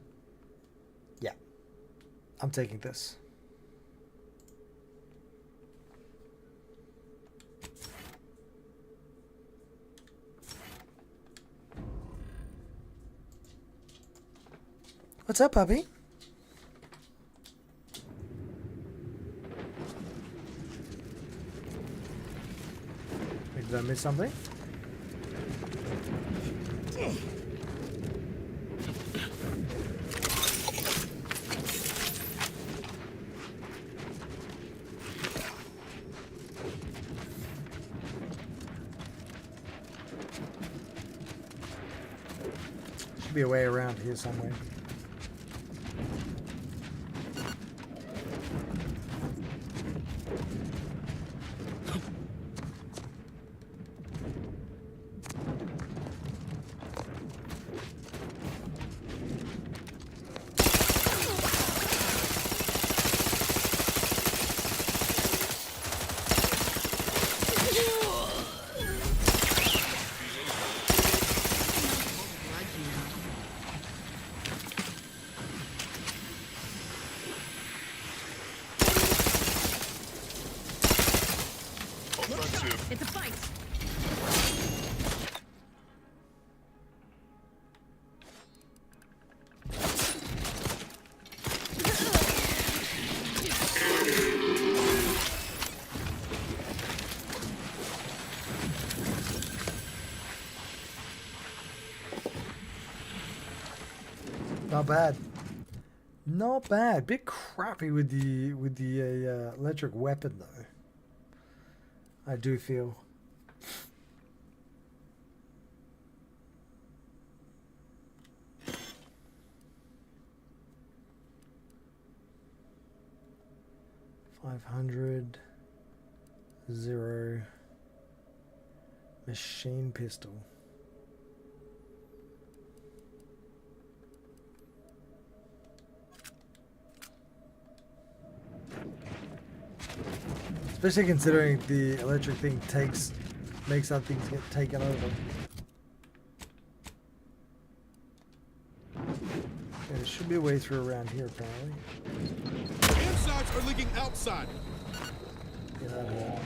Yeah, I'm taking this. What's up, puppy? Did I miss something? Should be a way around here somewhere. Not bad. Not bad. Bit crappy with the electric weapon though. I do feel. $500 0 machine pistol. Especially considering the electric thing makes other things get taken over. Okay, there should be a way through around here apparently. Insides are leaking outside. Get out of here.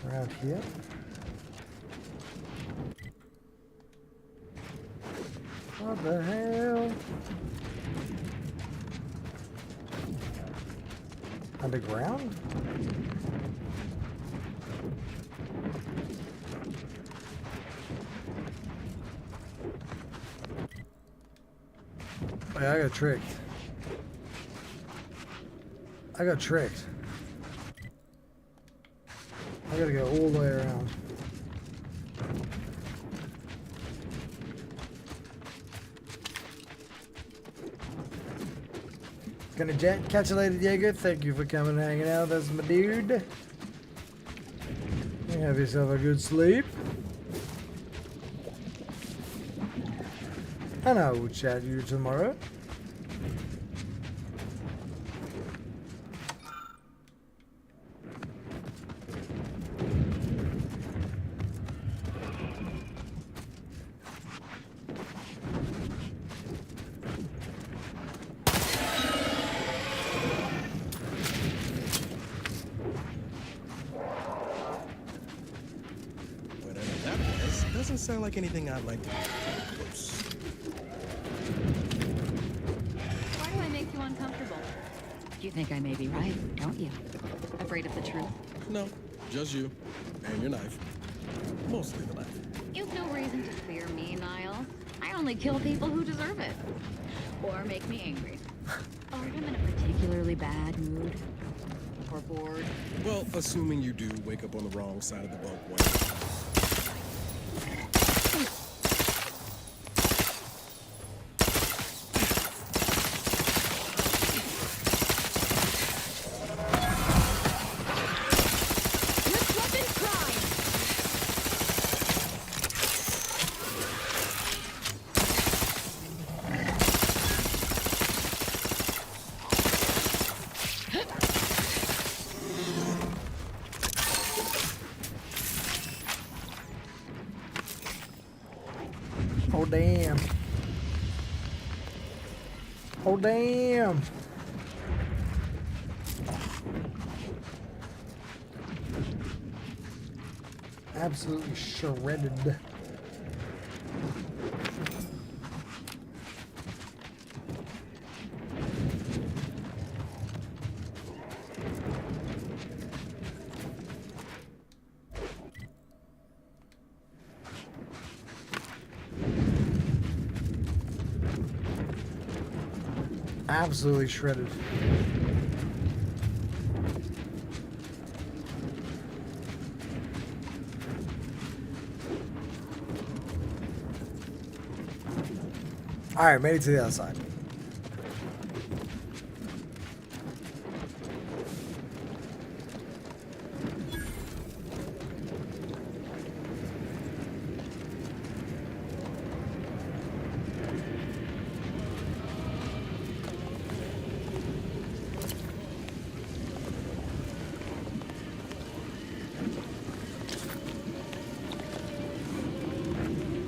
Around here. What the hell? Underground? Wait, I got tricked. I got tricked. I gotta go all the way around. Gonna catch you later, Diego. Thank you for coming and hanging out. That's my dude. You have yourself a good sleep. And I will chat to you tomorrow. Doesn't sound like anything I'd like to do close. Why do I make you uncomfortable? You think I may be right, don't you? Afraid of the truth? No, just you and your knife. Mostly the knife. You've no reason to fear me, Niles. I only kill people who deserve it. Or make me angry. Or I'm in a particularly bad mood. Or bored. Well, assuming you do wake up on the wrong side of the bunk one day. Oh damn. Oh damn. Absolutely shredded. Absolutely shredded. All right, made it to the other side.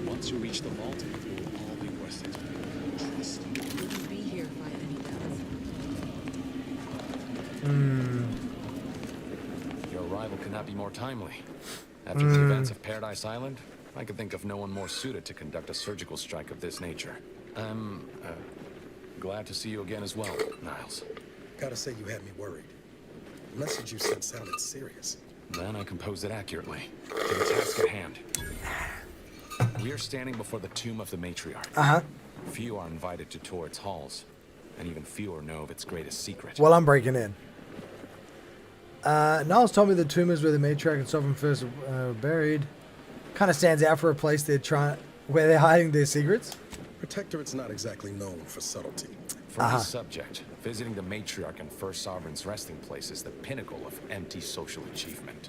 Once you reach the vault, it will all be worth it. Trust me. Wouldn't be here if I had any doubts. Your arrival could not be more timely. After the events of Paradise Island, I could think of no one more suited to conduct a surgical strike of this nature. I'm glad to see you again as well, Niles. Gotta say you had me worried. The message you sent sounded serious. Then I compose it accurately. To the task at hand. We are standing before the tomb of the matriarch. Uh-huh. Few are invited to tour its halls, and even fewer know of its greatest secret. Well, I'm breaking in. Niles told me the tomb is where the matriarch and sovereign first buried. Kind of stands out for a place where they're hiding their secrets. Protectorate's not exactly known for subtlety. For this subject, visiting the matriarch and first sovereign's resting place is the pinnacle of empty social achievement.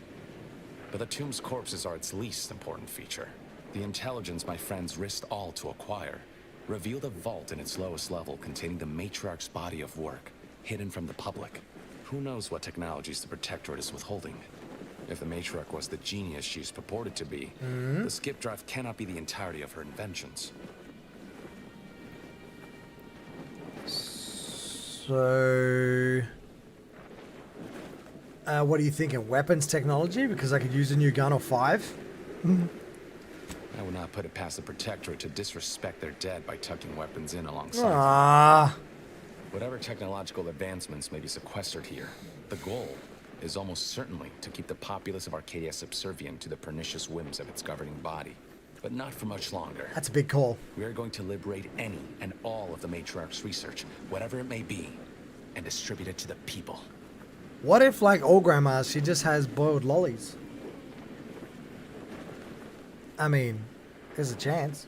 But the tomb's corpses are its least important feature. The intelligence my friends risked all to acquire revealed a vault in its lowest level containing the matriarch's body of work, hidden from the public. Who knows what technologies the Protectorate is withholding? If the matriarch was the genius she's purported to be, the skip drive cannot be the entirety of her inventions. So, what are you thinking? Weapons technology? Because I could use a new gun or 5? I would not put it past the Protectorate to disrespect their dead by tucking weapons in alongside them. Whatever technological advancements may be sequestered here, the goal is almost certainly to keep the populace of Arcadia subservient to the pernicious whims of its governing body. But not for much longer. That's a big call. We are going to liberate any and all of the matriarch's research, whatever it may be, and distribute it to the people. What if, like all grandmas, she just has boiled lollies? I mean, there's a chance.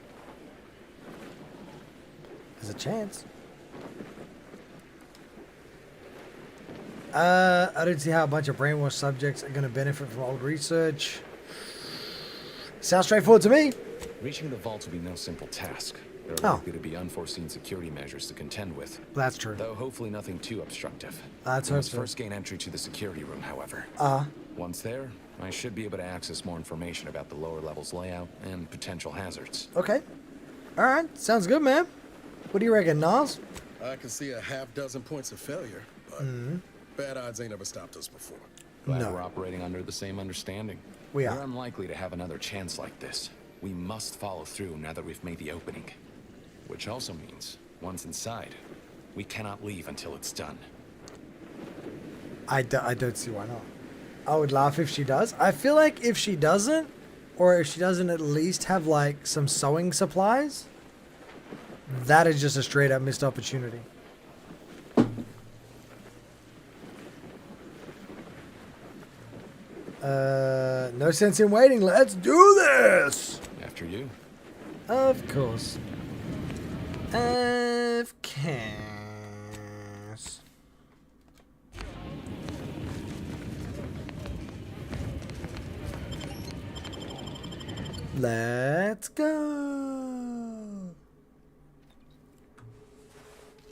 There's a chance. I don't see how a bunch of brainwashed subjects are going to benefit from old research. Sounds straightforward to me. Reaching the vault will be no simple task. There are likely to be unforeseen security measures to contend with. That's true. Though hopefully nothing too obstructive. Let's we must hope so. first gain entry to the security room, however. Once there, I should be able to access more information about the lower levels layout and potential hazards. Okay. Alright, sounds good, man. What do you reckon, Niles? I can see a half dozen points of failure, but bad odds ain't ever stopped us before. Glad we're operating under the same understanding. We are. We're unlikely to have another chance like this. We must follow through now that we've made the opening. Which also means, once inside, we cannot leave until it's done. I don't see why not. I would laugh if she does. I feel like if she doesn't, or if she doesn't at least have like some sewing supplies, that is just a straight up missed opportunity. No sense in waiting. Let's do this! After you. Of course. Of course. Let's go.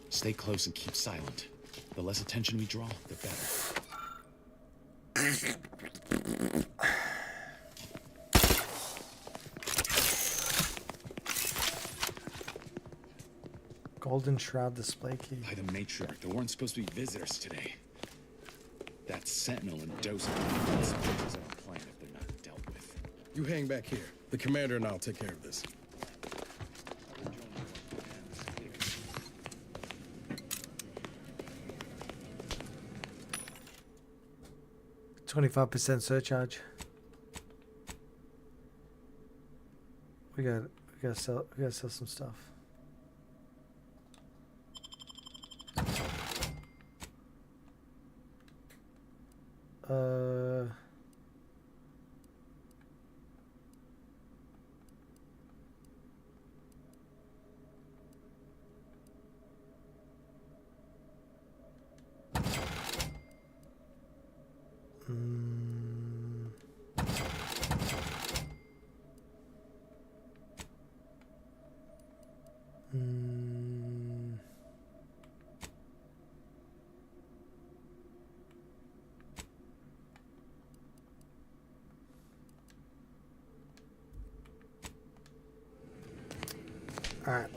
Stay close and keep silent. The less attention we draw, the better. Golden Shroud display key. By the matriarch, there weren't supposed to be visitors today. That sentinel and dose of defense are a plan if they're not dealt with. You hang back here. The commander and I'll take care of this. 25% surcharge. We gotta sell some stuff. All right.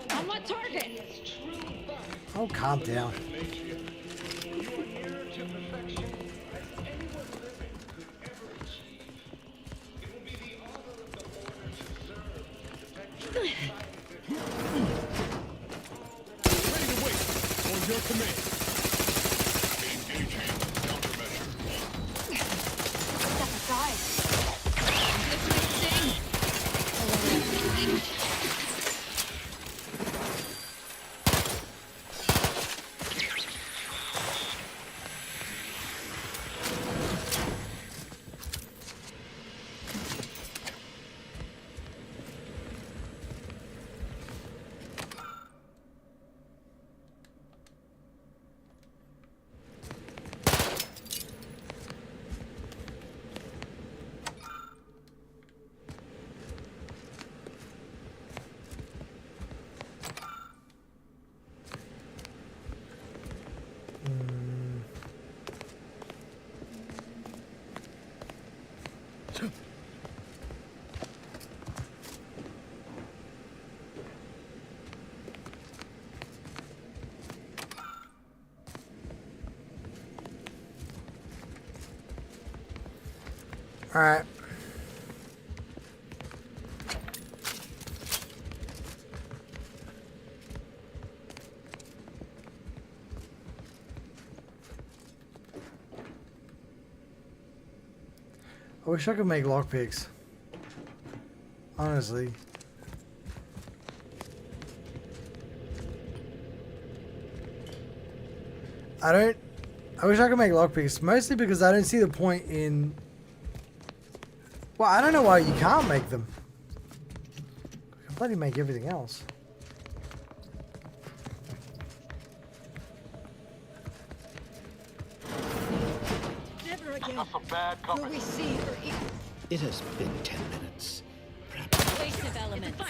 On what target? Oh, calm down. your command. Engaging countermeasure. Step aside. All right. I wish I could make lockpicks. Honestly. I wish I could make lockpicks, mostly because I don't see the point in... Well, I don't know why you can't make them. I can bloody make everything else. Never again That's some bad will company. we see or eat. It has been 10 minutes. Waste of elements.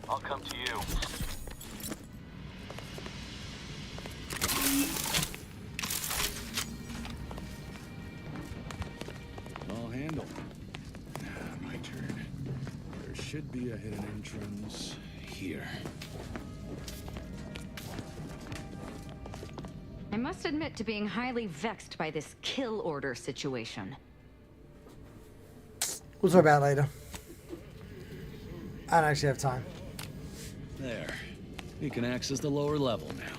I'll come to you. I'll handle. My turn. There should be a hidden entrance here. I must admit to being highly vexed by this kill order situation. We'll talk about it later. I don't actually have time. There. You can access the lower level now.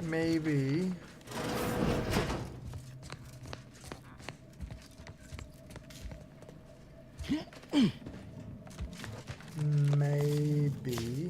Maybe. Maybe.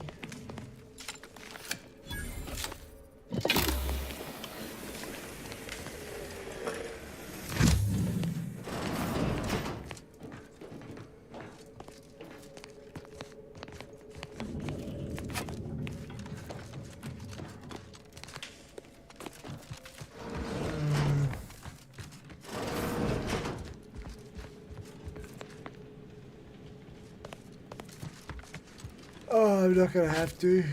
Oh, I'm not gonna have to.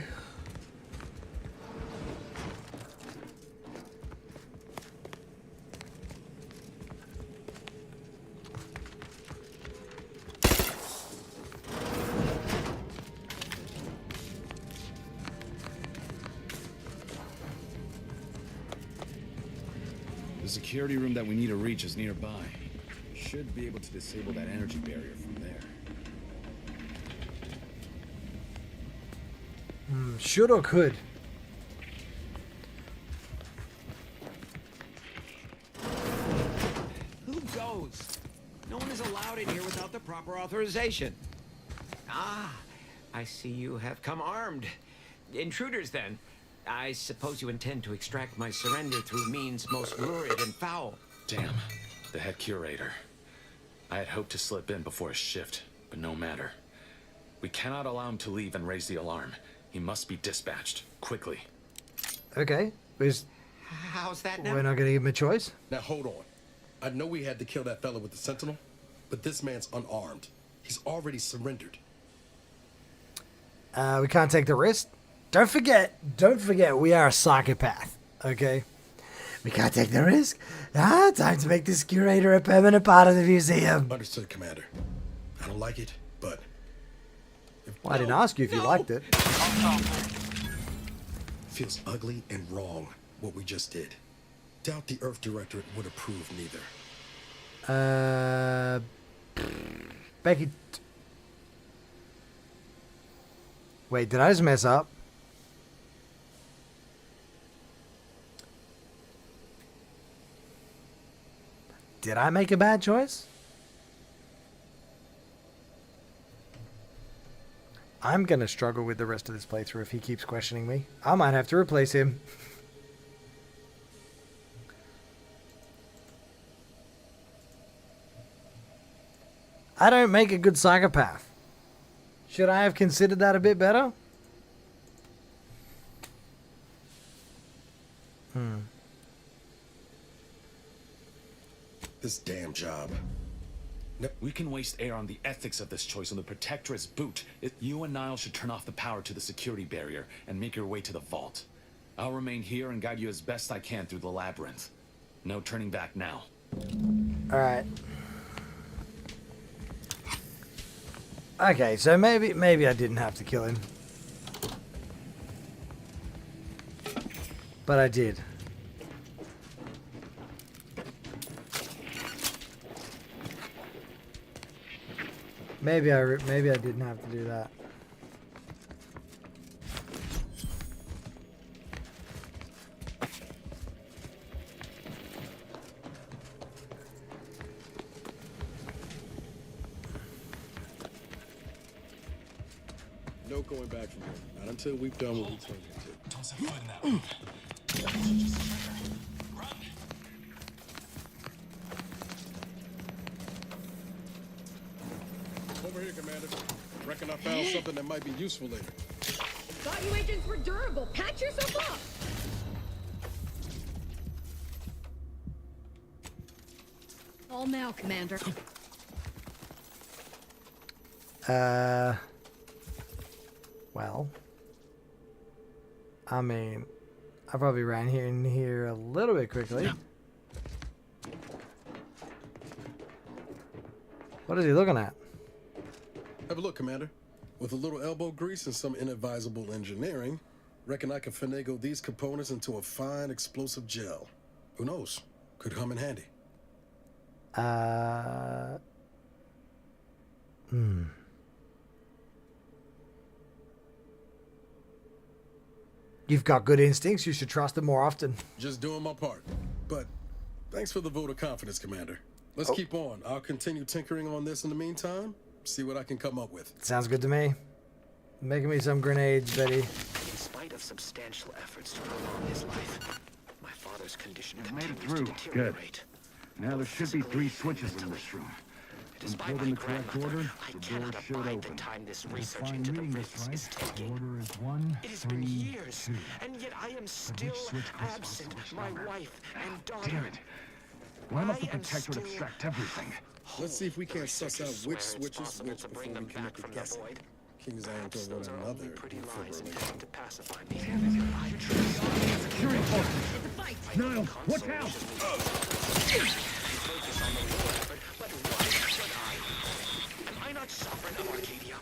The security room that we need to reach is nearby. Should be able to disable that energy barrier from there. Should or could? Who goes? No one is allowed in here without the proper authorization. Ah, I see you have come armed. Intruders, then. I suppose you intend to extract my surrender through means most lurid and foul. Damn, the head curator. I had hoped to slip in before his shift, but no matter. We cannot allow him to leave and raise the alarm. He must be dispatched, quickly. Okay. How's that now? We're not gonna give him a choice? Now hold on. I know we had to kill that fella with the Sentinel, But this man's unarmed. He's already surrendered. We can't take the risk. Don't forget, we are a psychopath, okay? We can't take the risk. Time to make this curator a permanent part of the museum. Understood, Commander. I don't like it, but... Well, I didn't ask you if you liked it. Feels ugly and wrong, what we just did. Doubt the Earth Directorate would approve neither. Becky... Wait, did I just mess up? Did I make a bad choice? I'm gonna struggle with the rest of this playthrough if he keeps questioning me. I might have to replace him. I don't make a good psychopath. Should I have considered that a bit better? This damn job. We can waste air on the ethics of this choice on the Protector's boot. You and Niall should turn off the power to the security barrier and make your way to the vault. I'll remain here and guide you as best I can through the labyrinth. No turning back now. Alright. Okay, so maybe I didn't have to kill him. But I did. Maybe I didn't have to do that. No going back from here. Not until we've done what we told you to. Don't set foot in that room. Over here, Commander. Reckon I found something that might be useful later. Thought you agents were durable. Patch yourself up. All now, Commander. Well, I mean, I probably ran here a little bit quickly. What is he looking at? Have a look, Commander. With a little elbow grease and some inadvisable engineering, reckon I can finagle these components into a fine explosive gel. Who knows? Could come in handy. You've got good instincts. You should trust them more often. Just doing my part. But thanks for the vote of confidence, Commander. Let's keep on. I'll continue tinkering on this in the meantime. See what I can come up with. Sounds good to me. Making me some grenades, Betty. In spite of substantial efforts to prolong his life, my father's condition continues to deteriorate. Now there should be 3 switches in this room. Despite my grandmother, I cannot abide the time this research into the rifts is taking. It has been years, and yet I am still absent my wife and daughter. Damn it. Why must the Protectorate extract everything? Let's see if we can't suss out which switch is which before we commit to guessing. King's aimed over another. Pretty lies intending to pacify me. Security forces! Niall, watch out! Focus on the war effort, but why should I? Am I not sovereign of Arcadia?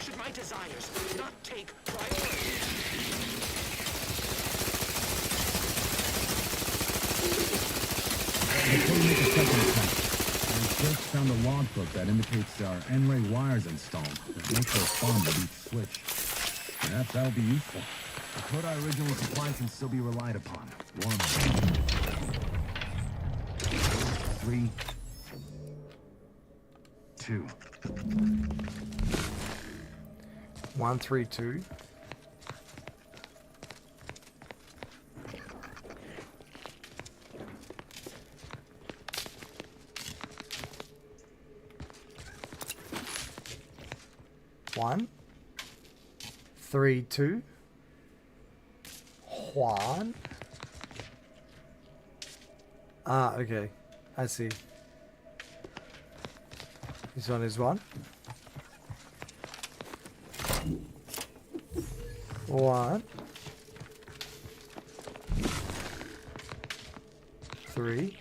Should my desires not take priority? Before you make a second attempt, I just found a logbook that indicates there are N-ray wires installed that may correspond with each switch. Perhaps that'll be useful. The code I originally supplied can still be relied upon. 1, 3, 2. 1, 3, 2. One, 3, 2. Juan. Okay. I see. This one is one. 1, 3,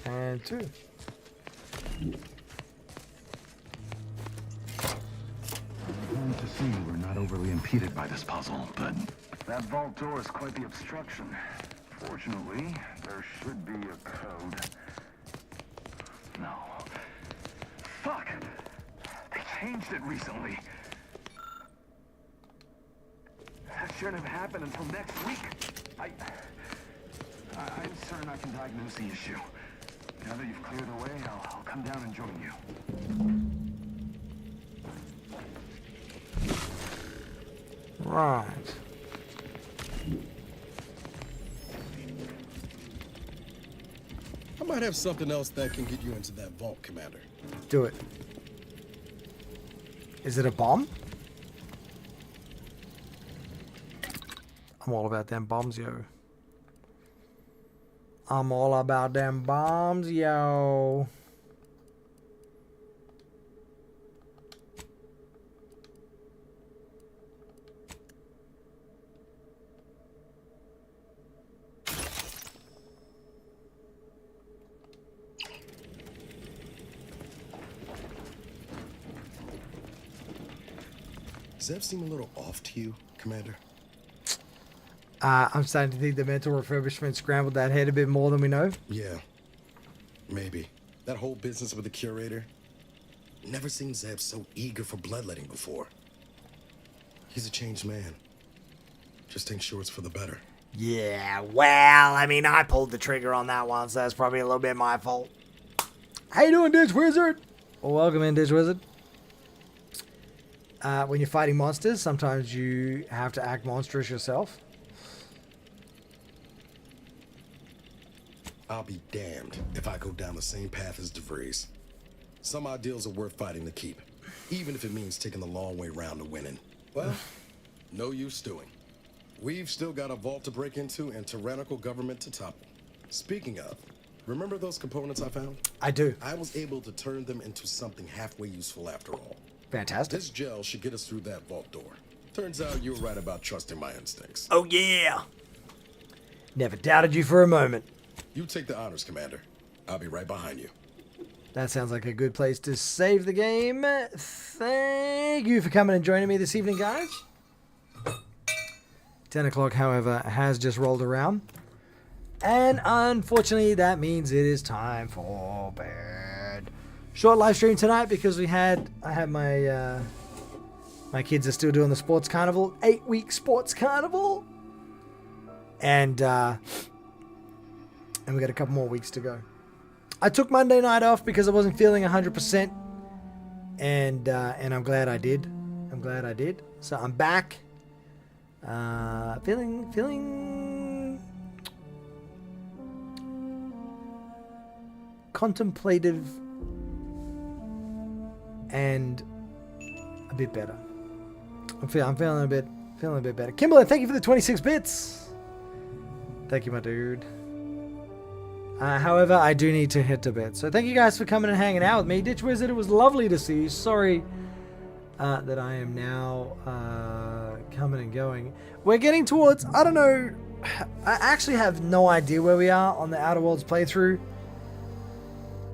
and 2. Glad to see we're not overly impeded by this puzzle, but that vault door is quite the obstruction. Fortunately, there should be a code. No. Fuck! They changed it recently. That shouldn't have happened until next week. I'm certain I can diagnose the issue. Now that you've cleared the way, I'll come down and join you. Right. I might have something else that can get you into that vault, Commander. Do it. Is it a bomb? I'm all about them bombs, yo. I'm all about them bombs, yo. Does that seem a little off to you, Commander? I'm starting to think the mental refurbishment scrambled that head a bit more than we know. Yeah, maybe. That whole business with the curator. Never seen Zeb so eager for bloodletting before. He's a changed man. Just ain't sure it's for the better. Yeah, well, I mean, I pulled the trigger on that one, so that's probably a little bit my fault. How you doing, Ditch Wizard? Well, welcome in, Ditch Wizard. When you're fighting monsters, sometimes you have to act monstrous yourself. I'll be damned if I go down the same path as DeVries. Some ideals are worth fighting to keep, even if it means taking the long way round to winning. Well, no use stewing. We've still got a vault to break into and tyrannical government to topple. Speaking of, remember those components I found? I do. I was able to turn them into something halfway useful after all. Fantastic. This gel should get us through that vault door. Turns out you were right about trusting my instincts. Oh, yeah. Never doubted you for a moment. You take the honors, Commander. I'll be right behind you. That sounds like a good place to save the game. Thank you for coming and joining me this evening, guys. 10 o'clock, however, has just rolled around. And unfortunately, that means it is time for bed. Short live stream tonight because I had my my kids are still doing the sports carnival, 8-week sports carnival. And we got a couple more weeks to go. I took Monday night off because I wasn't feeling 100%, and I'm glad I did. I'm glad I did. So I'm back, feeling contemplative and a bit better. I'm feeling a bit better. Kimberly, thank you for the 26 bits. Thank you, my dude. However, I do need to head to bed. So thank you guys for coming and hanging out with me. Ditch Wizard, it was lovely to see you. Sorry that I am now coming and going. We're getting towards, I don't know, I actually have no idea where we are on the Outer Worlds playthrough.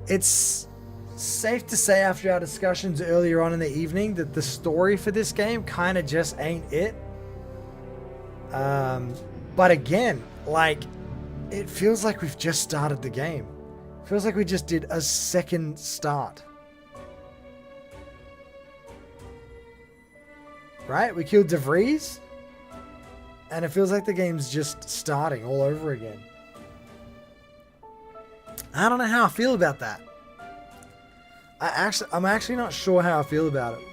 It's safe to say after our discussions earlier on in the evening that the story for this game kind of just ain't it. But again, like, it feels like we've just started the game. It feels like we just did a second start. Right? We killed DeVries. And it feels like the game's just starting all over again. I don't know how I feel about that. I'm actually not sure how I feel about it.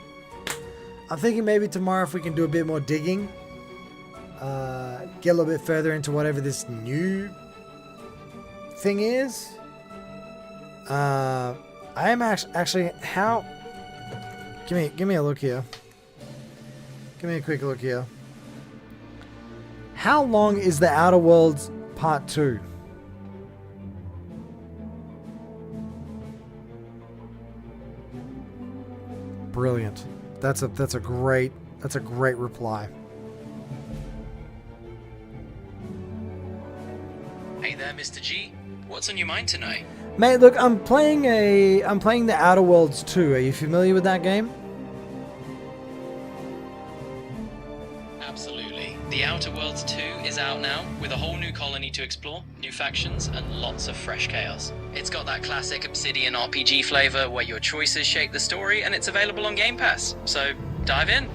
I'm thinking maybe tomorrow if we can do a bit more digging. Get a little bit further into whatever this new thing is. I am actually how. Give me a look here. Give me a quick look here. How long is the Outer Worlds Part 2? Brilliant. That's a great reply. Hey there, Mr. G. What's on your mind tonight? Mate, look, I'm playing the Outer Worlds 2. Are you familiar with that game? Absolutely. The Outer Worlds 2 is out now, with a whole new colony to explore, new factions, and lots of fresh chaos. It's got that classic Obsidian RPG flavor where your choices shape the story, and it's available on Game Pass. So, dive in.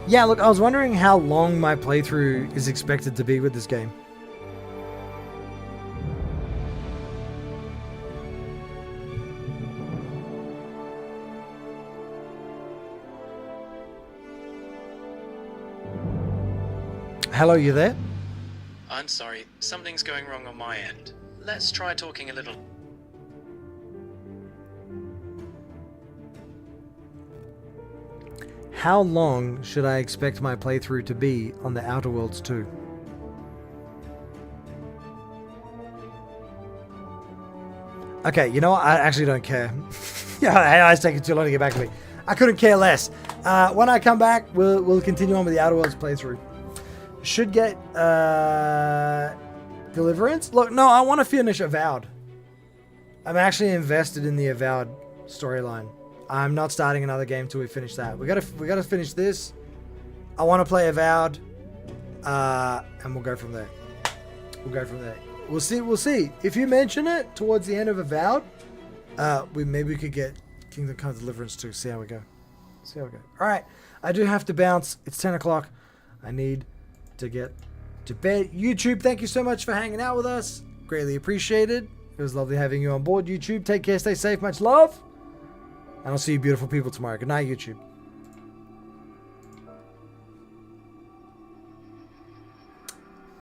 Yeah, look, I was wondering how long my playthrough is expected to be with this game. Hello, you there? I'm sorry, something's going wrong on my end. Let's try talking a little. How long should I expect my playthrough to be on the Outer Worlds 2? Okay, you know what? I actually don't care. Yeah, it's taking too long to get back to me. I couldn't care less. When I come back, we'll continue on with the Outer Worlds playthrough. Should get Deliverance. Look, no, I want to finish Avowed. I'm actually invested in the Avowed storyline. I'm not starting another game till we finish that. We gotta finish this. I want to play Avowed, and we'll go from there. We'll see. If you mention it towards the end of Avowed, maybe we could get Kingdom Come Deliverance too. See how we go. All right, I do have to bounce. It's 10 o'clock. I need to get to bed. YouTube, thank you so much for hanging out with us. Greatly appreciated. It was lovely having you on board, YouTube. Take care, stay safe, much love. And I'll see you beautiful people tomorrow. Good night, YouTube.